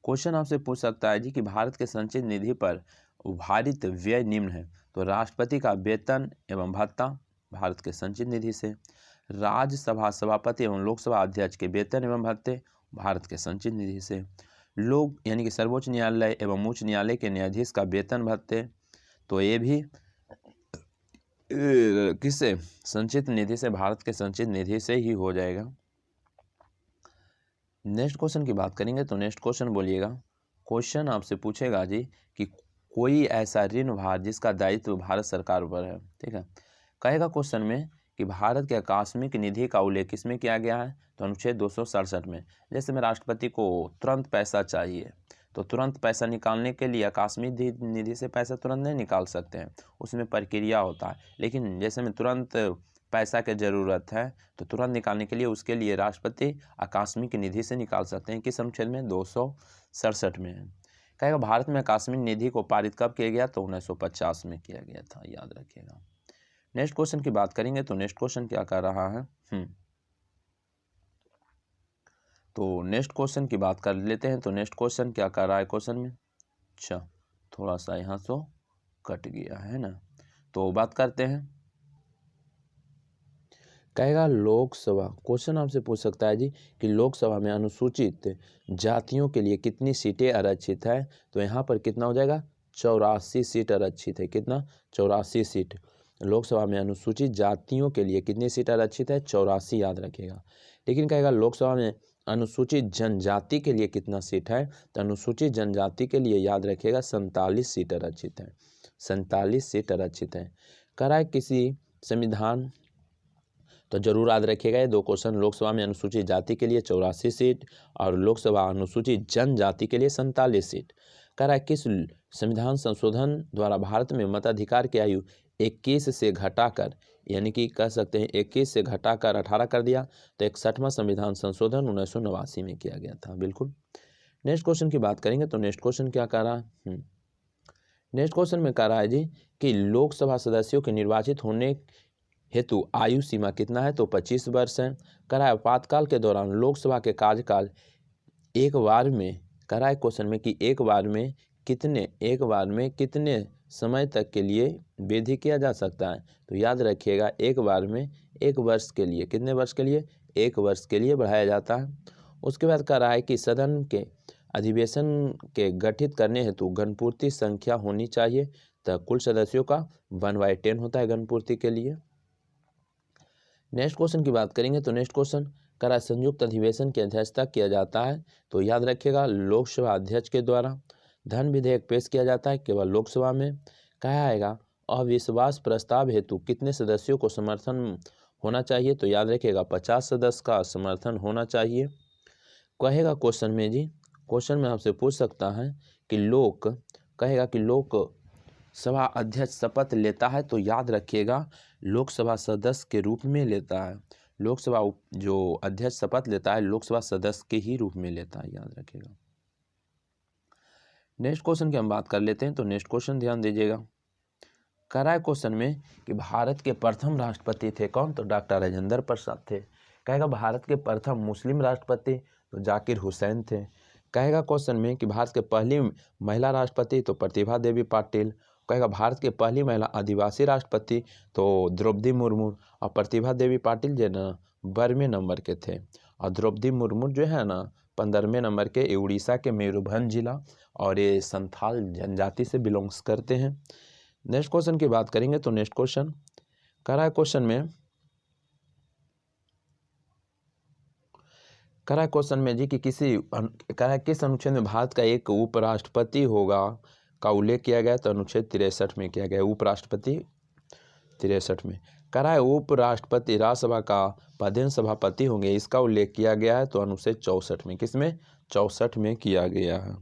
क्वेश्चन आपसे पूछ सकता है जी कि भारत के संचित निधि पर उभारित व्यय निम्न है। तो राष्ट्रपति का वेतन एवं भत्ता भारत के संचित निधि से, राज्यसभा सभापति एवं लोकसभा अध्यक्ष के वेतन एवं भत्ते भारत के संचित निधि से, लोग यानी कि सर्वोच्च न्यायालय एवं उच्च न्यायालय के न्यायाधीश का वेतन भत्ते तो ये भी किससे? संचित निधि से, भारत के संचित निधि से ही हो जाएगा। नेक्स्ट क्वेश्चन की बात करेंगे तो नेक्स्ट क्वेश्चन बोलिएगा। क्वेश्चन आपसे पूछेगा जी कि कोई ऐसा ऋण भार जिसका दायित्व भारत सरकार पर है। ठीक है। कहेगा क्वेश्चन में कि भारत के आकस्मिक निधि का उल्लेख किसमें किया गया है? तो अनुच्छेद 267 में। जैसे में राष्ट्रपति को तुरंत पैसा चाहिए तो तुरंत पैसा निकालने के लिए आकस्मिक निधि से पैसा तुरंत नहीं निकाल सकते हैं, उसमें प्रक्रिया होता है। लेकिन जैसे में तुरंत पैसा की ज़रूरत है तो तुरंत निकालने के लिए उसके लिए राष्ट्रपति आकस्मिक निधि से निकाल सकते हैं। किस अनुच्छेद में? 267 में है। कहेगा भारत में आकस्मिक निधि को पारित कब किया गया? तो 1950 में किया गया था, याद रखिएगा। नेक्स्ट क्वेश्चन की बात करेंगे तो नेक्स्ट क्वेश्चन क्या कर रहा है? तो नेक्स्ट क्वेश्चन की बात कर लेते हैं। तो नेक्स्ट क्वेश्चन क्या कर रहा है क्वेश्चन में? अच्छा, थोड़ा सा यहाँ से कट गया है ना, तो बात करते हैं। कहेगा लोकसभा, क्वेश्चन आपसे पूछ सकता है जी कि लोकसभा में अनुसूचित जातियों के लिए कितनी सीटें आरक्षित है? तो यहाँ पर कितना हो जाएगा? 84 सीट आरक्षित है। कितना? 84 सीट। लोकसभा में अनुसूचित जातियों के लिए कितनी सीट आरक्षित है? 84, याद रखिएगा। लेकिन कहेगा लोकसभा में अनुसूचित जनजाति के लिए कितना सीट है? तो अनुसूचित जनजाति के लिए याद रखिएगा 47 सीट आरक्षित है। 47 सीट आरक्षित है। कह रहा है किसी संविधान, तो जरूर याद रखिएगा ये 2 क्वेश्चन। लोकसभा में अनुसूचित जाति के लिए 84 सीट और लोकसभा अनुसूचित जनजाति के लिए 47 सीट। कह रहा है किस संविधान संशोधन द्वारा भारत में मताधिकार की आयु 21 से घटाकर, यानी कि कह सकते हैं 21 से घटाकर 18 कर दिया। तो 61वां संविधान संशोधन 1989 में किया गया था। बिल्कुल। नेक्स्ट क्वेश्चन की बात करेंगे तो नेक्स्ट क्वेश्चन क्या कह रहा है? नेक्स्ट क्वेश्चन में कह रहा है जी कि लोकसभा सदस्यों के निर्वाचित होने हेतु आयु सीमा कितना है? तो 25 वर्ष है। कह रहा है आपातकाल के दौरान लोकसभा के कार्यकाल एक बार में, कह रहा है क्वेश्चन में कि एक बार में कितने समय तक के लिए वृद्धि किया जा सकता है? तो याद रखिएगा एक बार में 1 वर्ष के लिए, कितने वर्ष के लिए? 1 वर्ष के लिए बढ़ाया जाता है। उसके बाद कह रहा है कि सदन के अधिवेशन के गठित करने हेतु गणपूर्ति संख्या होनी चाहिए। तो कुल सदस्यों का 1/10 होता है गणपूर्ति के लिए। नेक्स्ट क्वेश्चन की बात करेंगे तो नेक्स्ट क्वेश्चन कह रहा है संयुक्त अधिवेशन की अध्यक्षता किया जाता है, तो याद रखिएगा लोकसभा अध्यक्ष के द्वारा। धन विधेयक पेश किया जाता है केवल लोकसभा में। कहा आएगा अविश्वास प्रस्ताव हेतु कितने सदस्यों को समर्थन होना चाहिए, तो याद रखिएगा 50 सदस्य का समर्थन होना चाहिए। कहेगा क्वेश्चन में जी, क्वेश्चन में आपसे पूछ सकता है कि लोकसभा अध्यक्ष शपथ लेता है, तो याद रखिएगा लोकसभा सदस्य के रूप में लेता है। लोकसभा जो अध्यक्ष शपथ लेता है लोकसभा सदस्य के ही रूप में लेता है, याद रखिएगा। नेक्स्ट क्वेश्चन की हम बात कर लेते हैं, तो नेक्स्ट क्वेश्चन ध्यान दीजिएगा। कह रहा है क्वेश्चन में कि भारत के प्रथम राष्ट्रपति थे कौन, तो डॉक्टर राजेंद्र प्रसाद थे। कहेगा भारत के प्रथम मुस्लिम राष्ट्रपति, तो जाकिर हुसैन थे। कहेगा क्वेश्चन में कि भारत के पहली महिला राष्ट्रपति, तो प्रतिभा देवी पाटिल। कहेगा भारत के पहली महिला आदिवासी राष्ट्रपति, तो द्रौपदी मुर्मू। और प्रतिभा देवी पाटिल जो ना 12वें नंबर के थे, और द्रौपदी मुर्मू जो है ना 15वें नंबर के। ये उड़ीसा के मयूरभंज जिला और ये संथाल जनजाति से बिलोंग्स करते हैं। नेक्स्ट क्वेश्चन की बात करेंगे तो नेक्स्ट क्वेश्चन कह रहा है क्वेश्चन में जी कि किस अनुच्छेद में भारत का एक उपराष्ट्रपति होगा का उल्लेख किया गया, तो अनुच्छेद 63 में किया गया। उपराष्ट्रपति 63 में। कह रहा है उपराष्ट्रपति राज्यसभा का पदेन सभापति होंगे, इसका उल्लेख किया गया है, तो अनुच्छेद 64 में। किसमें? 64 में किया गया है।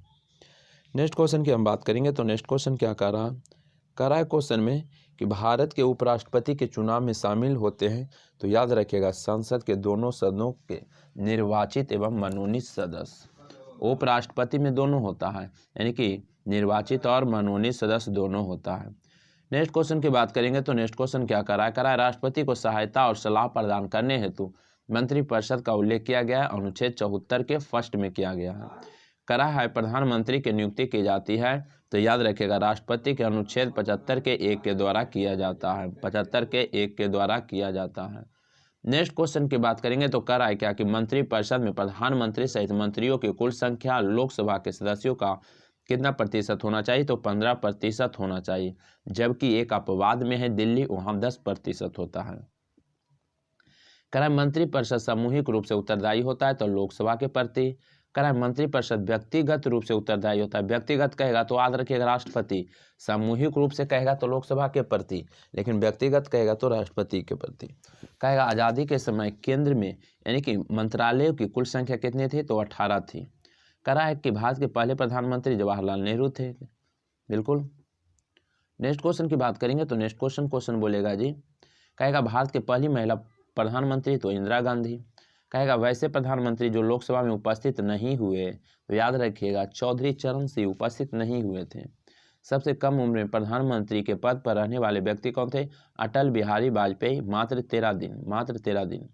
नेक्स्ट क्वेश्चन की हम बात करेंगे तो नेक्स्ट क्वेश्चन क्या कह रहा है क्वेश्चन में कि भारत के उपराष्ट्रपति के चुनाव में शामिल होते हैं, तो याद रखिएगा संसद के दोनों सदनों के निर्वाचित एवं मनोनीत सदस्य। उपराष्ट्रपति में दोनों होता है, यानी कि निर्वाचित और मनोनीत सदस्य दोनों होता है। नेक्स्ट क्वेश्चन की बात करेंगे तो नेक्स्ट क्वेश्चन क्या कह रहा है राष्ट्रपति को सहायता और सलाह प्रदान करने हेतु मंत्रिपरिषद का उल्लेख किया गया है, अनुच्छेद 74 के फर्स्ट में किया गया है। करा है प्रधानमंत्री की नियुक्ति की जाती है, तो याद रखिएगा राष्ट्रपति के अनुच्छेद 75 के 1 के द्वारा किया जाता है। 75 के 1 के द्वारा किया जाता है। नेक्स्ट क्वेश्चन की बात करेंगे तो कह रहा है क्या कि मंत्रिपरिषद में प्रधानमंत्री सहित मंत्रियों की कुल संख्या लोकसभा के सदस्यों का कितना प्रतिशत होना चाहिए, तो 15% होना चाहिए। जबकि एक अपवाद में है दिल्ली, वहां 10% होता है। कह रहा है मंत्रिपरिषद सामूहिक रूप से उत्तरदायी होता है, तो लोकसभा के प्रति। कह रहा है मंत्रिपरिषद व्यक्तिगत रूप से उत्तरदायी होता है। व्यक्तिगत कहेगा तो याद रखिएगा राष्ट्रपति, सामूहिक रूप से कहेगा तो लोकसभा के प्रति, लेकिन व्यक्तिगत कहेगा तो राष्ट्रपति के प्रति। कहेगा आज़ादी के समय केंद्र में यानी कि मंत्रालयों की कुल संख्या कितनी थी, तो 18 थी। कह रहा है कि भारत के पहले प्रधानमंत्री जवाहरलाल नेहरू थे। बिल्कुल। नेक्स्ट क्वेश्चन की बात करेंगे तो नेक्स्ट क्वेश्चन बोलेगा जी, कहेगा भारत की पहली महिला प्रधानमंत्री, तो इंदिरा गांधी। कहेगा वैसे प्रधानमंत्री जो लोकसभा में उपस्थित नहीं हुए, तो याद रखिएगा चौधरी चरण सिंह उपस्थित नहीं हुए थे। सबसे कम उम्र में प्रधानमंत्री के पद पर रहने वाले व्यक्ति कौन थे? अटल बिहारी वाजपेयी, मात्र 13 दिन।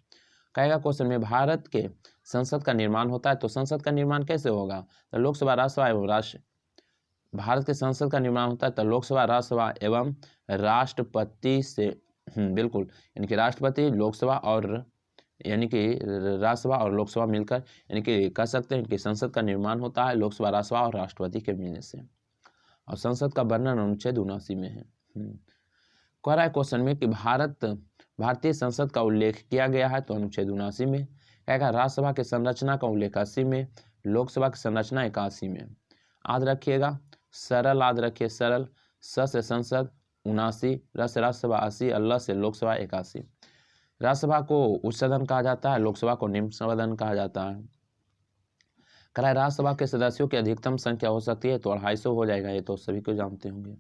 कहेगा क्वेश्चन में भारत के संसद का निर्माण होता है, तो संसद का निर्माण कैसे होगा, तो लोकसभा राज्यसभा एवं राष्ट्र। भारत के संसद का निर्माण होता है तो लोकसभा राज्यसभा एवं राष्ट्रपति से बिल्कुल, यानी कि राष्ट्रपति लोकसभा और यानी कि राज्यसभा और लोकसभा मिलकर, यानी कि कह सकते हैं कि संसद का निर्माण होता है लोकसभा राज्यसभा और राष्ट्रपति के मिलने से। और संसद का वर्णन अनुच्छेद 79 में है। कह रहा है क्वेश्चन में कि भारतीय संसद का उल्लेख किया गया है, तो अनुच्छेद 79 में। कहेगा राज्यसभा के संरचना का उल्लेख 80 में, लोकसभा की संरचना 81 में। याद रखिएगा सरल, याद रखिए सरल। स से संसद 79, र से राज्यसभा 80, ल से लोकसभा 81। राज्यसभा को उच्च सदन कहा जाता है, लोकसभा को निम्न सदन कहा जाता है। कह रहा है राज्यसभा के सदस्यों की अधिकतम संख्या हो सकती है, तो 250 हो जाएगा, ये तो सभी को जानते होंगे।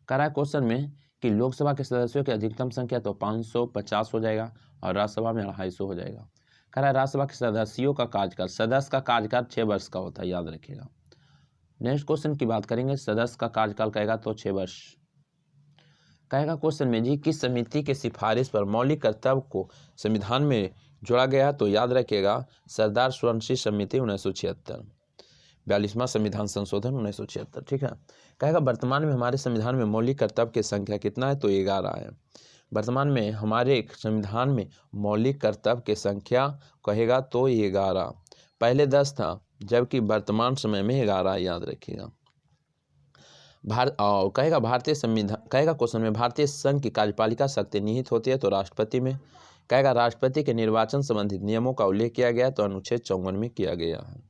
कह रहा है क्वेश्चन में कि लोकसभा के सदस्यों की अधिकतम संख्या तो 550 हो जाएगा और राज्यसभा में 250 हो जाएगा। कह रहा है राज्यसभा के सदस्यों का कार्यकाल, सदस्य का कार्यकाल 6 वर्ष का होता है, याद रखिएगा। नेक्स्ट क्वेश्चन की बात करेंगे, सदस्य का कार्यकाल कहेगा तो 6 वर्ष। कहेगा क्वेश्चन में जी किस समिति के सिफारिश पर मौलिक कर्तव्य को संविधान में जोड़ा गया, तो याद रखिएगा सरदार सुरंशी समिति 1976, 42वां संविधान संशोधन 1976। ठीक है। कहेगा वर्तमान में हमारे संविधान में मौलिक कर्तव्य की संख्या कितना है, तो 11 है। वर्तमान में हमारे संविधान में मौलिक कर्तव्य की संख्या कहेगा तो 11। पहले 10 था, जबकि वर्तमान समय में 11, याद रखिएगा। कहेगा भारतीय संविधान, कहेगा क्वेश्चन में भारतीय संघ की कार्यपालिका शक्ति निहित होती है तो राष्ट्रपति में। कहेगा राष्ट्रपति के निर्वाचन संबंधित नियमों का उल्लेख किया गया तो अनुच्छेद 54 में किया गया है।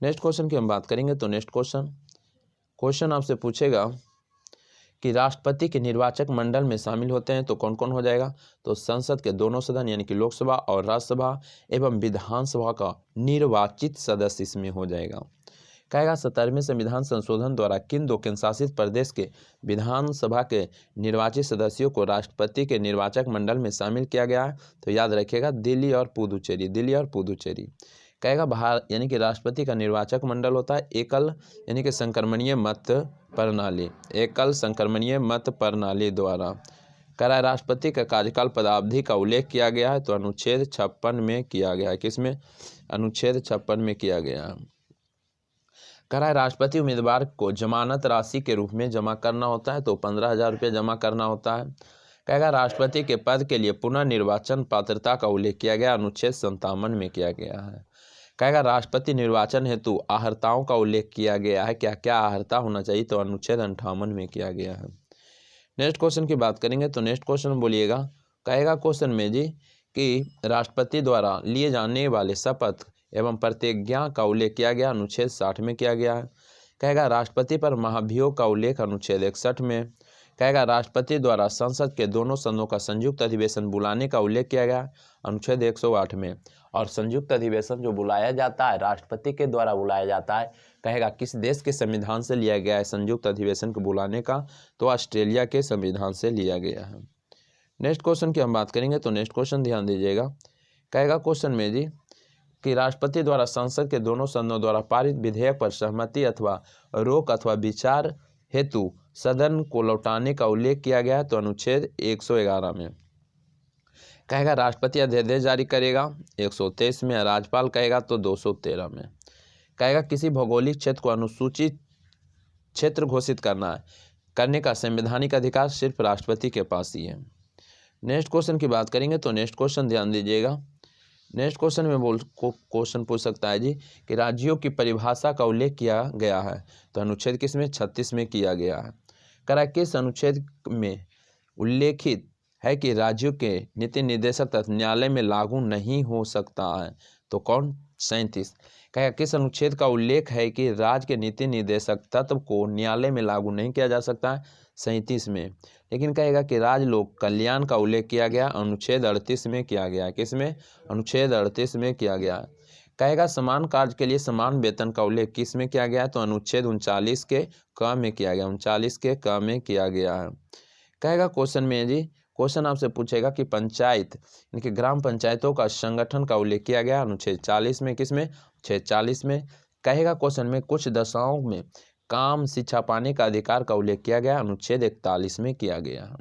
नेक्स्ट क्वेश्चन की हम बात करेंगे तो नेक्स्ट क्वेश्चन आपसे पूछेगा कि राष्ट्रपति के निर्वाचक मंडल में शामिल होते हैं तो कौन कौन हो जाएगा, तो संसद के दोनों सदन यानी कि लोकसभा और राज्यसभा एवं विधानसभा का निर्वाचित सदस्य इसमें हो जाएगा। कहेगा 17वें संविधान संशोधन द्वारा किन दो केंद्रशासित प्रदेश के विधानसभा के निर्वाचित सदस्यों को राष्ट्रपति के निर्वाचक मंडल में शामिल किया गया है, तो याद रखिएगा दिल्ली और पुदुचेरी। कहेगा यानी कि राष्ट्रपति का निर्वाचक मंडल होता है एकल यानी कि संक्रमणीय मत प्रणाली द्वारा। कह रहा है राष्ट्रपति का कार्यकाल पदावधि का उल्लेख किया गया है तो अनुच्छेद 56 में किया गया है। किसमें? अनुच्छेद 56 में किया गया है। कह रहा है राष्ट्रपति उम्मीदवार को जमानत राशि के रूप में जमा करना होता है तो 15,000 रुपये जमा करना होता है। कहेगा राष्ट्रपति के पद के लिए पुनर्निर्वाचन पात्रता का उल्लेख किया गया, अनुच्छेद 57 में किया गया है। कहेगा राष्ट्रपति निर्वाचन हेतु आहर्ताओं का उल्लेख किया गया है, क्या क्या आहर्ता होना चाहिए, तो अनुच्छेद 58 में किया गया है। नेक्स्ट क्वेश्चन की बात करेंगे तो नेक्स्ट क्वेश्चन बोलिएगा। कहेगा क्वेश्चन में जी कि राष्ट्रपति द्वारा लिए जाने वाले शपथ एवं प्रतिज्ञा का उल्लेख किया गया, अनुच्छेद 60 में किया गया है। कहेगा राष्ट्रपति पर महाभियोग का उल्लेख, अनुच्छेद 61 में। कहेगा राष्ट्रपति द्वारा संसद के दोनों सदनों का संयुक्त अधिवेशन बुलाने का उल्लेख किया गया, अनुच्छेद 108 में। और संयुक्त अधिवेशन जो बुलाया जाता है राष्ट्रपति के द्वारा बुलाया जाता है, कहेगा किस देश के संविधान से लिया गया है संयुक्त अधिवेशन को बुलाने का, तो ऑस्ट्रेलिया के संविधान से लिया गया है। नेक्स्ट क्वेश्चन की हम बात करेंगे तो नेक्स्ट क्वेश्चन ध्यान दीजिएगा। कहेगा क्वेश्चन में जी कि राष्ट्रपति द्वारा संसद के दोनों सदनों द्वारा पारित विधेयक पर सहमति अथवा रोक अथवा विचार हेतु सदन को लौटाने का उल्लेख किया गया है तो अनुच्छेद 111 में। कहेगा राष्ट्रपति अध्यादेश जारी करेगा 123 में, राज्यपाल कहेगा तो 213 में। कहेगा किसी भौगोलिक क्षेत्र को अनुसूचित क्षेत्र घोषित करने का संवैधानिक अधिकार सिर्फ राष्ट्रपति के पास ही है। नेक्स्ट क्वेश्चन की बात करेंगे तो नेक्स्ट क्वेश्चन ध्यान दीजिएगा। नेक्स्ट क्वेश्चन में क्वेश्चन पूछ सकता है जी कि राज्यों की परिभाषा का उल्लेख किया गया है तो अनुच्छेद किसमें? 36 में किया गया है। करा किस अनुच्छेद में उल्लेखित है कि राज्यों के नीति निर्देशक तत्व न्यायालय में लागू नहीं हो सकता है, तो कौन? 37। कहेगा किस अनुच्छेद का उल्लेख है कि राज्य के नीति निर्देशक तत्व को न्यायालय में लागू नहीं किया जा सकता है? 37 में। लेकिन कहेगा कि राज्य लोक कल्याण का उल्लेख किया गया, अनुच्छेद 38 में किया गया। किसमें? अनुच्छेद 38 में किया गया। कहेगा समान कार्य के लिए समान वेतन का उल्लेख किस में किया गया, तो अनुच्छेद 39 के क में किया गया, 39 के क में किया गया है। कहेगा क्वेश्चन में जी क्वेश्चन आपसे पूछेगा कि पंचायत यानी कि ग्राम पंचायतों का संगठन का उल्लेख किया गया, अनुच्छेद 40 में। किसमें? अनुच्छेद 40 में। कहेगा क्वेश्चन में कुछ दशाओं में काम शिक्षा पाने का अधिकार का उल्लेख किया गया, अनुच्छेद 41 में किया गया है।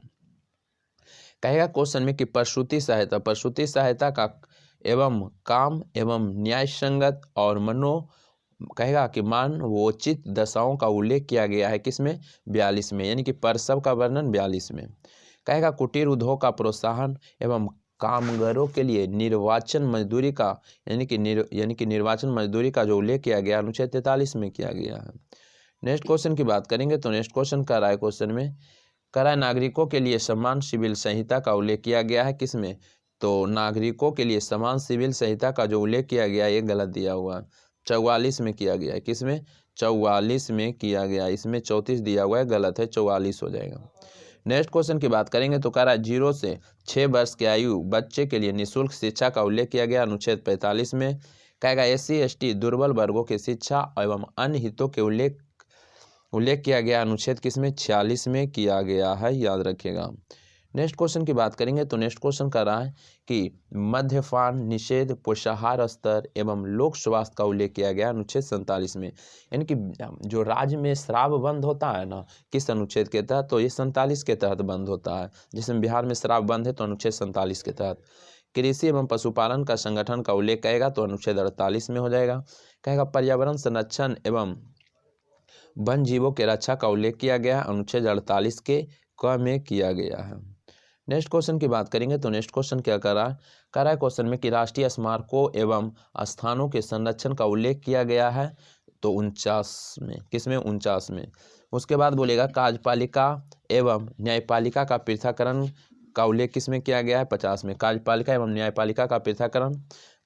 कहेगा क्वेश्चन में कि प्रसूति सहायता का एवं काम एवं न्याय संगत और कहेगा कि मानवोचित दशाओं का उल्लेख किया गया है किसमें? 42 में, यानी कि प्रसव का वर्णन 42 में। कहेगा कुटीर उद्योग का प्रोत्साहन एवं कामगारों के लिए निर्वाचन मजदूरी का यानी कि निर्वाचन मजदूरी का जो उल्लेख किया गया, अनुच्छेद 43 में किया गया है। नेक्स्ट क्वेश्चन की बात करेंगे तो नेक्स्ट क्वेश्चन कर रहा है क्वेश्चन में कह रहा है नागरिकों के लिए समान सिविल संहिता का उल्लेख किया गया है किसमें? तो नागरिकों के लिए समान सिविल संहिता का जो उल्लेख किया गया ये गलत दिया हुआ है, 44 में किया गया है। किसमें? 44 में किया गया, इसमें 34 दिया हुआ है, गलत है, 44 हो जाएगा। नेक्स्ट क्वेश्चन की बात करेंगे तो कह रहा है 0 से 6 वर्ष की आयु बच्चे के लिए निःशुल्क शिक्षा का उल्लेख किया गया, अनुच्छेद 45 में। कहेगा SC ST दुर्बल वर्गों की शिक्षा एवं अन्य हितों के उल्लेख किया गया, अनुच्छेद किसमें? 46 में किया गया है, याद रखिएगा। नेक्स्ट क्वेश्चन की बात करेंगे तो नेक्स्ट क्वेश्चन कर रहा है कि मद्यपान निषेध, पोषाहार स्तर एवं लोक स्वास्थ्य का उल्लेख किया गया, अनुच्छेद 47 में। यानी कि जो राज्य में शराब बंद होता है ना, किस अनुच्छेद के तहत? तो ये 47 के तहत बंद होता है। जिसमें बिहार में शराब बंद है तो अनुच्छेद 47 के तहत। कृषि एवं पशुपालन का संगठन का उल्लेख करेगा तो अनुच्छेद 48 में हो जाएगा। कहेगा पर्यावरण संरक्षण एवं वन जीवों के रक्षा का उल्लेख किया गया, अनुच्छेद 48 के क में किया गया है। नेक्स्ट क्वेश्चन की बात करेंगे तो नेक्स्ट क्वेश्चन क्या कर रहा है क्वेश्चन में कि राष्ट्रीय स्मारकों एवं स्थानों के संरक्षण का उल्लेख किया गया है तो 49 में, किसमें 49 में। उसके बाद बोलेगा कार्यपालिका एवं न्यायपालिका का पृथक्करण का उल्लेख किसमें किया गया है 50 में। कार्यपालिका एवं न्यायपालिका का पृथक्करण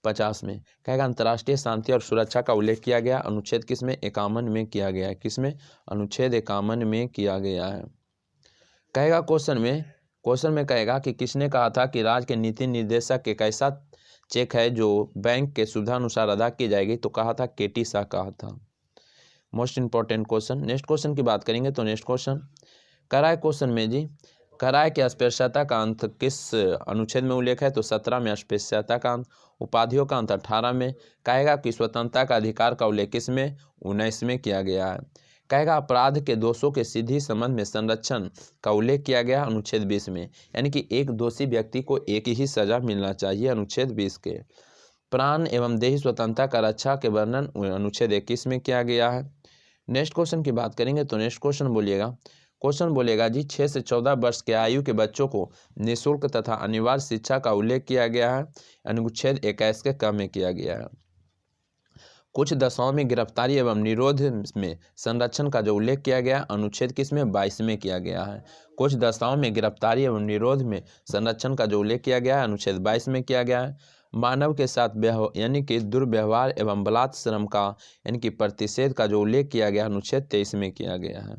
50 में। कहेगा अंतर्राष्ट्रीय शांति और सुरक्षा का उल्लेख किया गया अनुच्छेद किसमें 51 में किया गया है, किसमें अनुच्छेद 51 में किया गया है। कहेगा क्वेश्चन में कहेगा कि किसने कहा था कि राज्य के नीति निर्देशक एक ऐसा चेक है जो बैंक के सुविधा अनुसार अदा की जाएगी, तो कहा था केटी शाह कहा था। Most important question. Next question की बात करेंगे तो नेक्स्ट क्वेश्चन कराए क्वेश्चन में जी, कराए की अस्पृश्यता का अंत किस अनुच्छेद में उल्लेख है तो 17 में अस्पृश्यता का अंत। उपाधियों का अंत 18 में। कहेगा कि स्वतंत्रता का अधिकार का उल्लेख किसमें 19 में किया गया है। कहेगा अपराध के दोषों के सीधी संबंध में संरक्षण का उल्लेख किया गया अनुच्छेद 20 में, यानी कि एक दोषी व्यक्ति को एक ही सजा मिलना चाहिए अनुच्छेद 20 के। प्राण एवं देही स्वतंत्रता का रक्षा के वर्णन अनुच्छेद 21 में किया गया है। नेक्स्ट क्वेश्चन की बात करेंगे तो नेक्स्ट क्वेश्चन बोलेगा जी 6 से 14 वर्ष के आयु के बच्चों को निःशुल्क तथा अनिवार्य शिक्षा का उल्लेख किया गया है अनुच्छेद 21 के क में किया गया है। कुछ दशाओं में गिरफ्तारी एवं निरोध में संरक्षण का जो उल्लेख किया गया अनुच्छेद किसमें 22 में किया गया है। कुछ दशाओं में गिरफ्तारी एवं निरोध में संरक्षण का जो उल्लेख किया गया है अनुच्छेद 22 में किया गया है। मानव के साथ यानी कि दुर्व्यवहार एवं बलात् श्रम का यानी कि प्रतिषेध का जो उल्लेख किया गया अनुच्छेद 23 में किया गया है।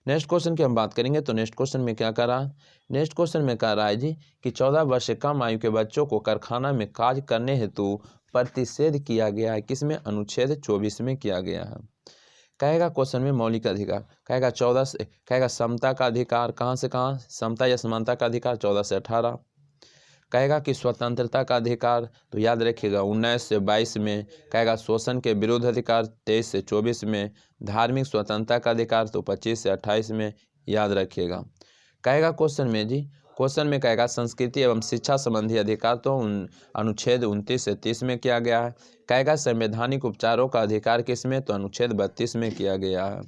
नेक्स्ट क्वेश्चन की हम बात करेंगे तो नेक्स्ट क्वेश्चन में क्या कर रहा है, नेक्स्ट क्वेश्चन में कह रहा है जी कि 14 वर्ष से कम आयु के बच्चों को कारखाना में कार्य करने हेतु प्रतिषेध किया गया है, किसमें अनुच्छेद 24 में किया गया है। कहेगा क्वेश्चन में मौलिक अधिकार, कहेगा 14 से, कहेगा समता का अधिकार कहाँ से कहाँ, समता या समानता का अधिकार 14 से 18। कहेगा कि स्वतंत्रता का अधिकार तो याद रखिएगा 19 से 22 में। कहेगा शोषण के विरुद्ध अधिकार 23 से 24 में। धार्मिक स्वतंत्रता का अधिकार तो 25 से 28 में, याद रखिएगा। कहेगा क्वेश्चन में कहेगा संस्कृति एवं शिक्षा संबंधी अधिकार तो अनुच्छेद 29 से 30 में किया गया है। कहेगा संवैधानिक उपचारों का अधिकार किसमें तो अनुच्छेद 32 में किया गया है।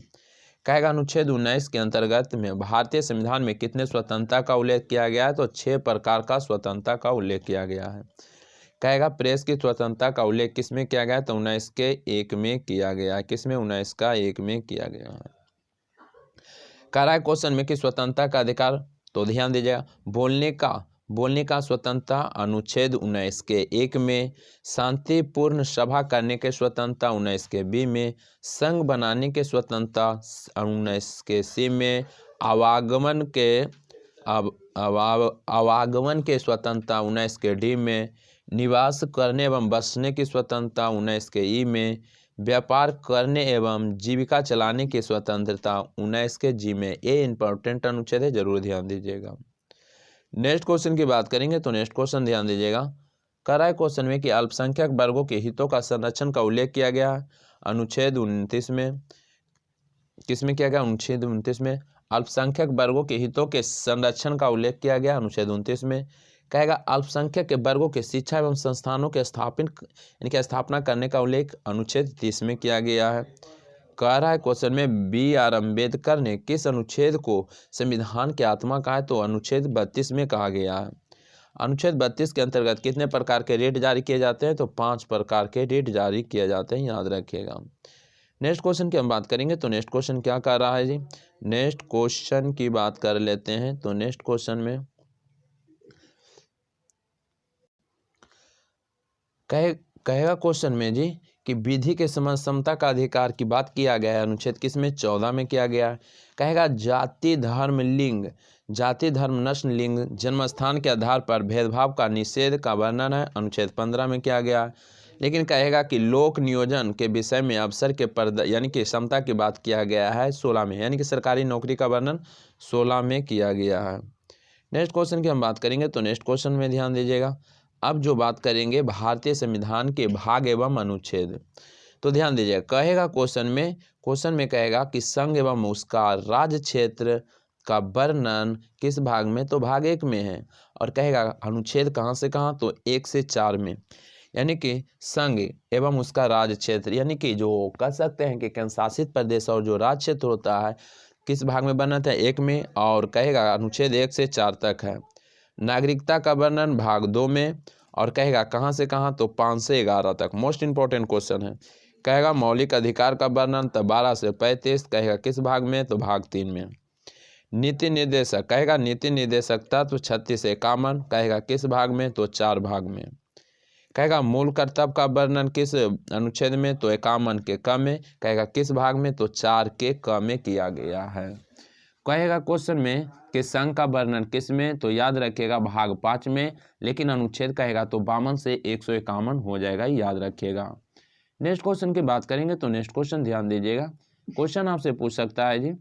कहेगा अनुच्छेद 19 के अंतर्गत में भारतीय संविधान में कितने स्वतंत्रता का उल्लेख किया गया है तो 6 प्रकार का स्वतंत्रता का उल्लेख किया गया है। कहेगा प्रेस की स्वतंत्रता का उल्लेख किसमें किया गया है तो 19 के 1 में किया गया है, किसमें 19 का 1 में किया गया है। कह रहा है क्वेश्चन में कि स्वतंत्रता का अधिकार तो ध्यान दीजिएगा बोलने का स्वतंत्रता अनुच्छेद 19 के 1 में। शांतिपूर्ण सभा करने के स्वतंत्रता 19 के बी में। संघ बनाने के स्वतंत्रता 19 के सी में। आवागमन के स्वतंत्रता 19 के डी में। निवास करने एवं बसने की स्वतंत्रता 19 के ई में। व्यापार करने एवं जीविका चलाने की स्वतंत्रता 19 के जी में। ये इंपॉर्टेंट अनुच्छेद है, जरूर ध्यान दीजिएगा। नेक्स्ट क्वेश्चन की बात करेंगे तो नेक्स्ट क्वेश्चन ध्यान दीजिएगा। कह रहा है क्वेश्चन में कि अल्पसंख्यक वर्गों के हितों का संरक्षण का उल्लेख किया गया अनुच्छेद 29 में, किसमें किया गया अनुच्छेद 29 में। अल्पसंख्यक वर्गों के हितों के संरक्षण का उल्लेख किया गया अनुच्छेद 29 में। कहेगा अल्पसंख्यक के वर्गों के शिक्षा एवं संस्थानों के स्थापना करने का उल्लेख अनुच्छेद 30 में किया गया है। कह रहा है क्वेश्चन में B.R. अम्बेडकर ने किस अनुच्छेद को संविधान की आत्मा कहा है तो अनुच्छेद 32 में कहा गया है। अनुच्छेद 32 के अंतर्गत कितने प्रकार के रेट जारी किए जाते हैं तो 5 प्रकार के रेट जारी किए जाते हैं, याद रखिएगा। नेक्स्ट क्वेश्चन की हम बात करेंगे तो नेक्स्ट क्वेश्चन क्या कर रहा है जी, नेक्स्ट क्वेश्चन की बात कर लेते हैं तो नेक्स्ट क्वेश्चन में कहेगा क्वेश्चन में जी कि विधि के समान समता का अधिकार की बात किया गया है अनुच्छेद किसमें 14 में किया गया है। कहेगा जाति धर्म नस्ल लिंग जन्म स्थान के आधार पर भेदभाव का निषेध का वर्णन है अनुच्छेद 15 में किया गया है। लेकिन कहेगा कि लोक नियोजन के विषय में अवसर के यानी कि समता की बात किया गया है 16 में, यानी कि सरकारी नौकरी का वर्णन 16 में किया गया है। नेक्स्ट क्वेश्चन की हम बात करेंगे तो नेक्स्ट क्वेश्चन में ध्यान दीजिएगा। अब जो बात करेंगे भारतीय संविधान के भाग एवं अनुच्छेद, तो ध्यान दीजिएगा। कहेगा क्वेश्चन में कहेगा कि संघ एवं उसका राज्य क्षेत्र का वर्णन किस भाग में तो भाग 1 में है। और कहेगा अनुच्छेद कहाँ से कहाँ तो 1 से 4 में, यानी कि संघ एवं उसका राज्य क्षेत्र, यानी कि जो कह सकते हैं कि केंद्र शासित प्रदेश और जो राज्य क्षेत्र होता है किस भाग में बना था 1 में। और कहेगा अनुच्छेद 1 से 4 तक है। नागरिकता का वर्णन भाग 2 में, और कहेगा कहाँ से कहाँ, तो 5 से 11 तक। मोस्ट इंपॉर्टेंट क्वेश्चन है। कहेगा मौलिक अधिकार का वर्णन तो 12 से 35, कहेगा किस भाग में, तो भाग 3 में। नीति निर्देशक, कहेगा नीति निर्देशक तत्व 36 से 51, कहेगा किस भाग में, तो 4 भाग में। कहेगा मूल कर्तव्य का वर्णन किस अनुच्छेद में, तो 51 के क में, कहेगा किस भाग में, तो 4 के क में किया गया है। कहेगा क्वेश्चन में कि संघ का वर्णन किस में, तो याद रखिएगा भाग 5 में, लेकिन अनुच्छेद कहेगा तो 52 से 151 हो जाएगा, याद रखिएगा। नेक्स्ट क्वेश्चन की बात करेंगे तो नेक्स्ट क्वेश्चन ध्यान दीजिएगा। क्वेश्चन आपसे पूछ सकता है जी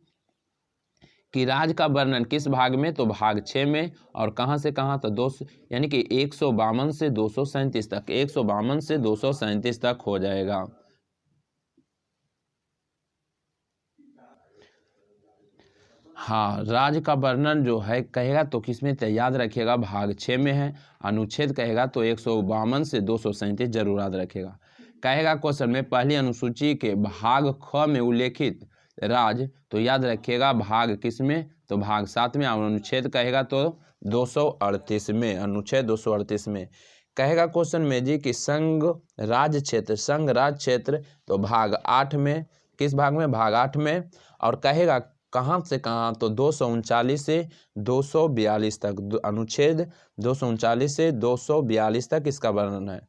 कि राज्य का वर्णन किस भाग में, तो भाग 6 में, और कहां से कहां, तो 200 यानी कि 152 से 237 तक, 152 से 237 तक हो जाएगा। हाँ, राज्य का वर्णन जो है कहेगा तो किसमें, तो याद रखिएगा भाग 6 में है। अनुच्छेद कहेगा तो 152 से 237 जरूर याद रखिएगा। कहेगा क्वेश्चन में पहली अनुसूची के भाग ख में उल्लेखित राज्य, तो याद रखिएगा भाग किस में, तो भाग 7 में, और अनुच्छेद कहेगा तो 238 में, अनुच्छेद 238 में। कहेगा क्वेश्चन में जी कि संघ राज्य क्षेत्र, संघ राज्य क्षेत्र तो भाग 8 में, किस भाग में, भाग 8 में, और कहेगा कहाँ से कहाँ, तो 239 से 242 तक, अनुच्छेद 239 से 242 तक इसका वर्णन है।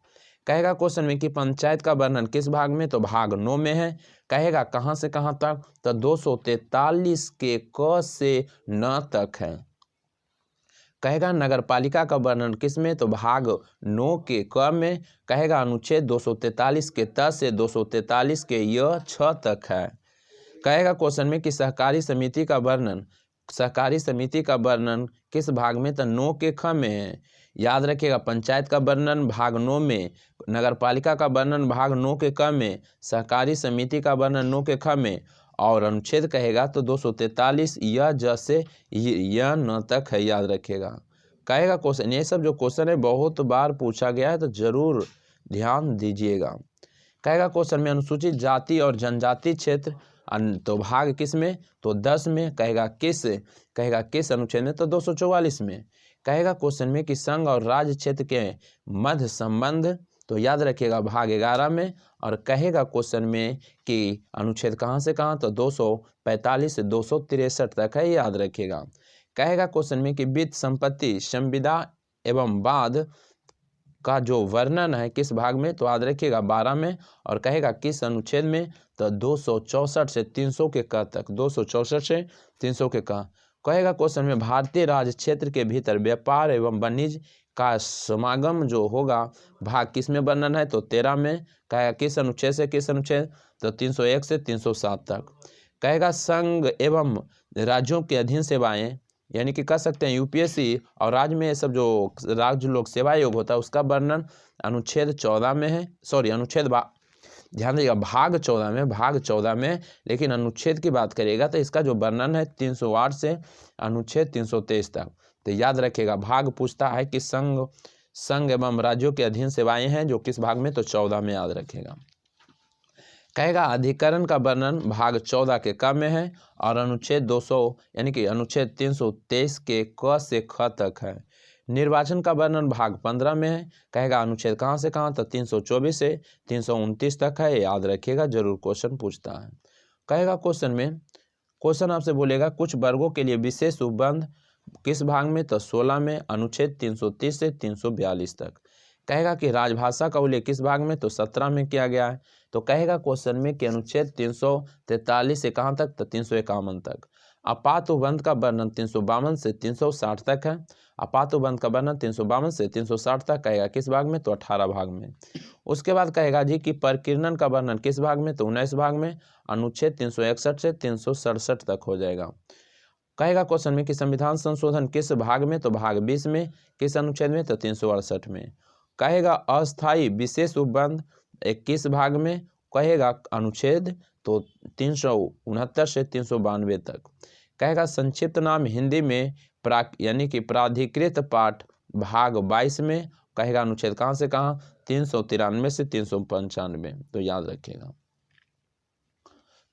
कहेगा क्वेश्चन में कि पंचायत का वर्णन किस भाग में, तो भाग 9 में है। कहेगा कहाँ से कहाँ तक, तो 243 के क से न तक है। कहेगा नगर पालिका का वर्णन किस में, तो भाग 9 के क में, कहेगा अनुच्छेद 243 के त से 243 के य 6 तक है। कहेगा क्वेश्चन में कि सहकारी समिति का वर्णन, सहकारी समिति का वर्णन किस भाग में, तो 9 के ख में है। याद रखिएगा पंचायत का वर्णन भाग 9 में, नगर पालिका का वर्णन भाग 9 के क में, सहकारी समिति का वर्णन 9 के ख में, और अनुच्छेद कहेगा तो 243 यह ज से यह न तक है, याद रखिएगा। कहेगा क्वेश्चन, ये सब जो क्वेश्चन है बहुत बार पूछा गया है तो जरूर ध्यान दीजिएगा। कहेगा क्वेश्चन में अनुसूचित जाति और जनजाति क्षेत्र तो भाग किस में, तो 10 में, कहेगा किस अनुच्छेद में, तो 244 में। कहेगा क्वेश्चन में कि संघ और राज्य क्षेत्र के मध्य संबंध, तो याद रखिएगा भाग 11 में, और कहेगा क्वेश्चन में कि अनुच्छेद कहाँ से कहाँ, तो 245 से 263 तक है, याद रखिएगा। कहेगा क्वेश्चन में कि वित्त संपत्ति संविदा एवं बाद का जो वर्णन है किस भाग में, तो याद रखिएगा 12 में, और कहेगा किस अनुच्छेद में, तो 264 से 300 के क तक, 264 से 300 के क। कहेगा क्वेश्चन में भारतीय राज्य क्षेत्र के भीतर व्यापार एवं वाणिज्य का समागम जो होगा भाग किस में वर्णन है, तो 13 में, कहेगा किस अनुच्छेद से किस अनुच्छेद, तो 301 से 307 तक। कहेगा संघ एवं राज्यों के अधीन सेवाएं, यानी कि कह सकते हैं यूपीएससी और राज्य में सब जो राज्य लोक सेवा आयोग होता है उसका वर्णन अनुच्छेद 14 में है, सॉरी ध्यान दीजिएगा भाग 14 में, भाग 14 में, लेकिन अनुच्छेद की बात करिएगा तो इसका जो वर्णन है 308 से अनुच्छेद 323 तक। तो याद रखिएगा भाग पूछता है कि संघ एवं राज्यों के अधीन सेवाएं हैं जो किस भाग में, तो 14 में, याद रखिएगा। कहेगा अधिकरण का वर्णन भाग 14 के क में है, और अनुच्छेद 200 यानी कि अनुच्छेद 323 के क से ख तक है। निर्वाचन का वर्णन भाग 15 में है। कहेगा अनुच्छेद कहाँ से कहाँ, तो 324 से 329 तक है, याद रखिएगा, जरूर क्वेश्चन पूछता है। कहेगा क्वेश्चन आपसे बोलेगा कुछ वर्गों के लिए विशेष उपबंध किस भाग में, तो 16 में, अनुच्छेद 330 से 342 तक। कहेगा कि राजभाषा का उल्लेख किस भाग में, तो 17 में किया गया है। तो कहेगा क्वेश्चन में कि अनुच्छेद 343 से कहाँ तक, तो 351 तक। आपात उपबंध का वर्णन 352 से 360 तक है। आपात उपबंध का वर्णन 352 से 360 तक, कहेगा किस भाग में, तो 18 भाग में। उसके बाद कहेगा जी कि प्रकीर्णन का वर्णन किस भाग में, तो 19 भाग में, अनुच्छेद 361 से 367 तक हो जाएगा। कहेगा क्वेश्चन में कि संविधान संशोधन किस भाग में, तो भाग 20 में, किस अनुच्छेद में, तो 368 में। कहेगा अस्थायी विशेष उपबंध किस भाग में, कहेगा अनुच्छेद तो 369 से 392 तक। कहेगा संक्षिप्त नाम हिंदी में यानी कि प्राधिकृत पाठ भाग 22 में, कहेगा अनुच्छेद कहाँ से कहाँ, 393 से 395। तो याद रखिएगा,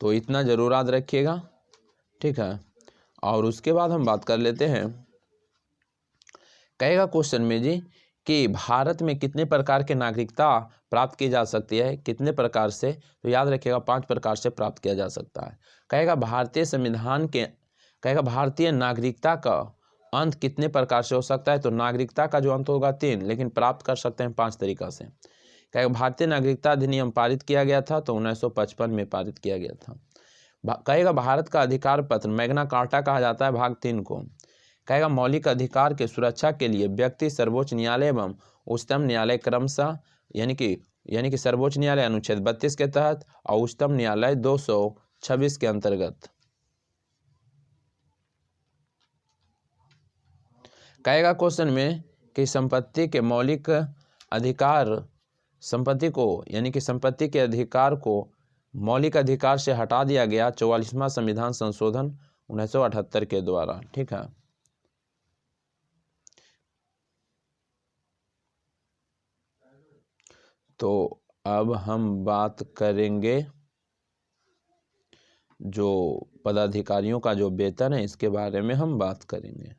तो इतना जरूर याद रखिएगा, ठीक है। और उसके बाद हम बात कर लेते हैं। कहेगा क्वेश्चन में जी कि भारत में कितने प्रकार के नागरिकता प्राप्त की जा सकती है, कितने प्रकार से, तो याद रखिएगा 5 प्रकार से प्राप्त किया जा सकता है। कहेगा भारतीय संविधान के, कहेगा भारतीय नागरिकता का अंत कितने प्रकार से हो सकता है, तो नागरिकता का जो अंत होगा 3, लेकिन प्राप्त कर सकते हैं 5 तरीका से। कहेगा भारतीय नागरिकता अधिनियम पारित किया गया था, तो 1955 में पारित किया गया था। कहेगा भारत का अधिकार पत्र मैग्ना कार्टा कहा जाता है भाग 3 को। कहेगा मौलिक अधिकार के सुरक्षा के लिए व्यक्ति सर्वोच्च न्यायालय एवं उच्चतम न्यायालय क्रमशः यानी कि सर्वोच्च न्यायालय अनुच्छेद 32 के तहत और उच्चतम न्यायालय 226 के अंतर्गत। कहेगा क्वेश्चन में कि संपत्ति के मौलिक अधिकार, संपत्ति को यानी कि संपत्ति के अधिकार को मौलिक अधिकार से हटा दिया गया 44वां संविधान संशोधन 1978 के द्वारा। ठीक है, तो अब हम बात करेंगे जो पदाधिकारियों का जो वेतन है इसके बारे में हम बात करेंगे।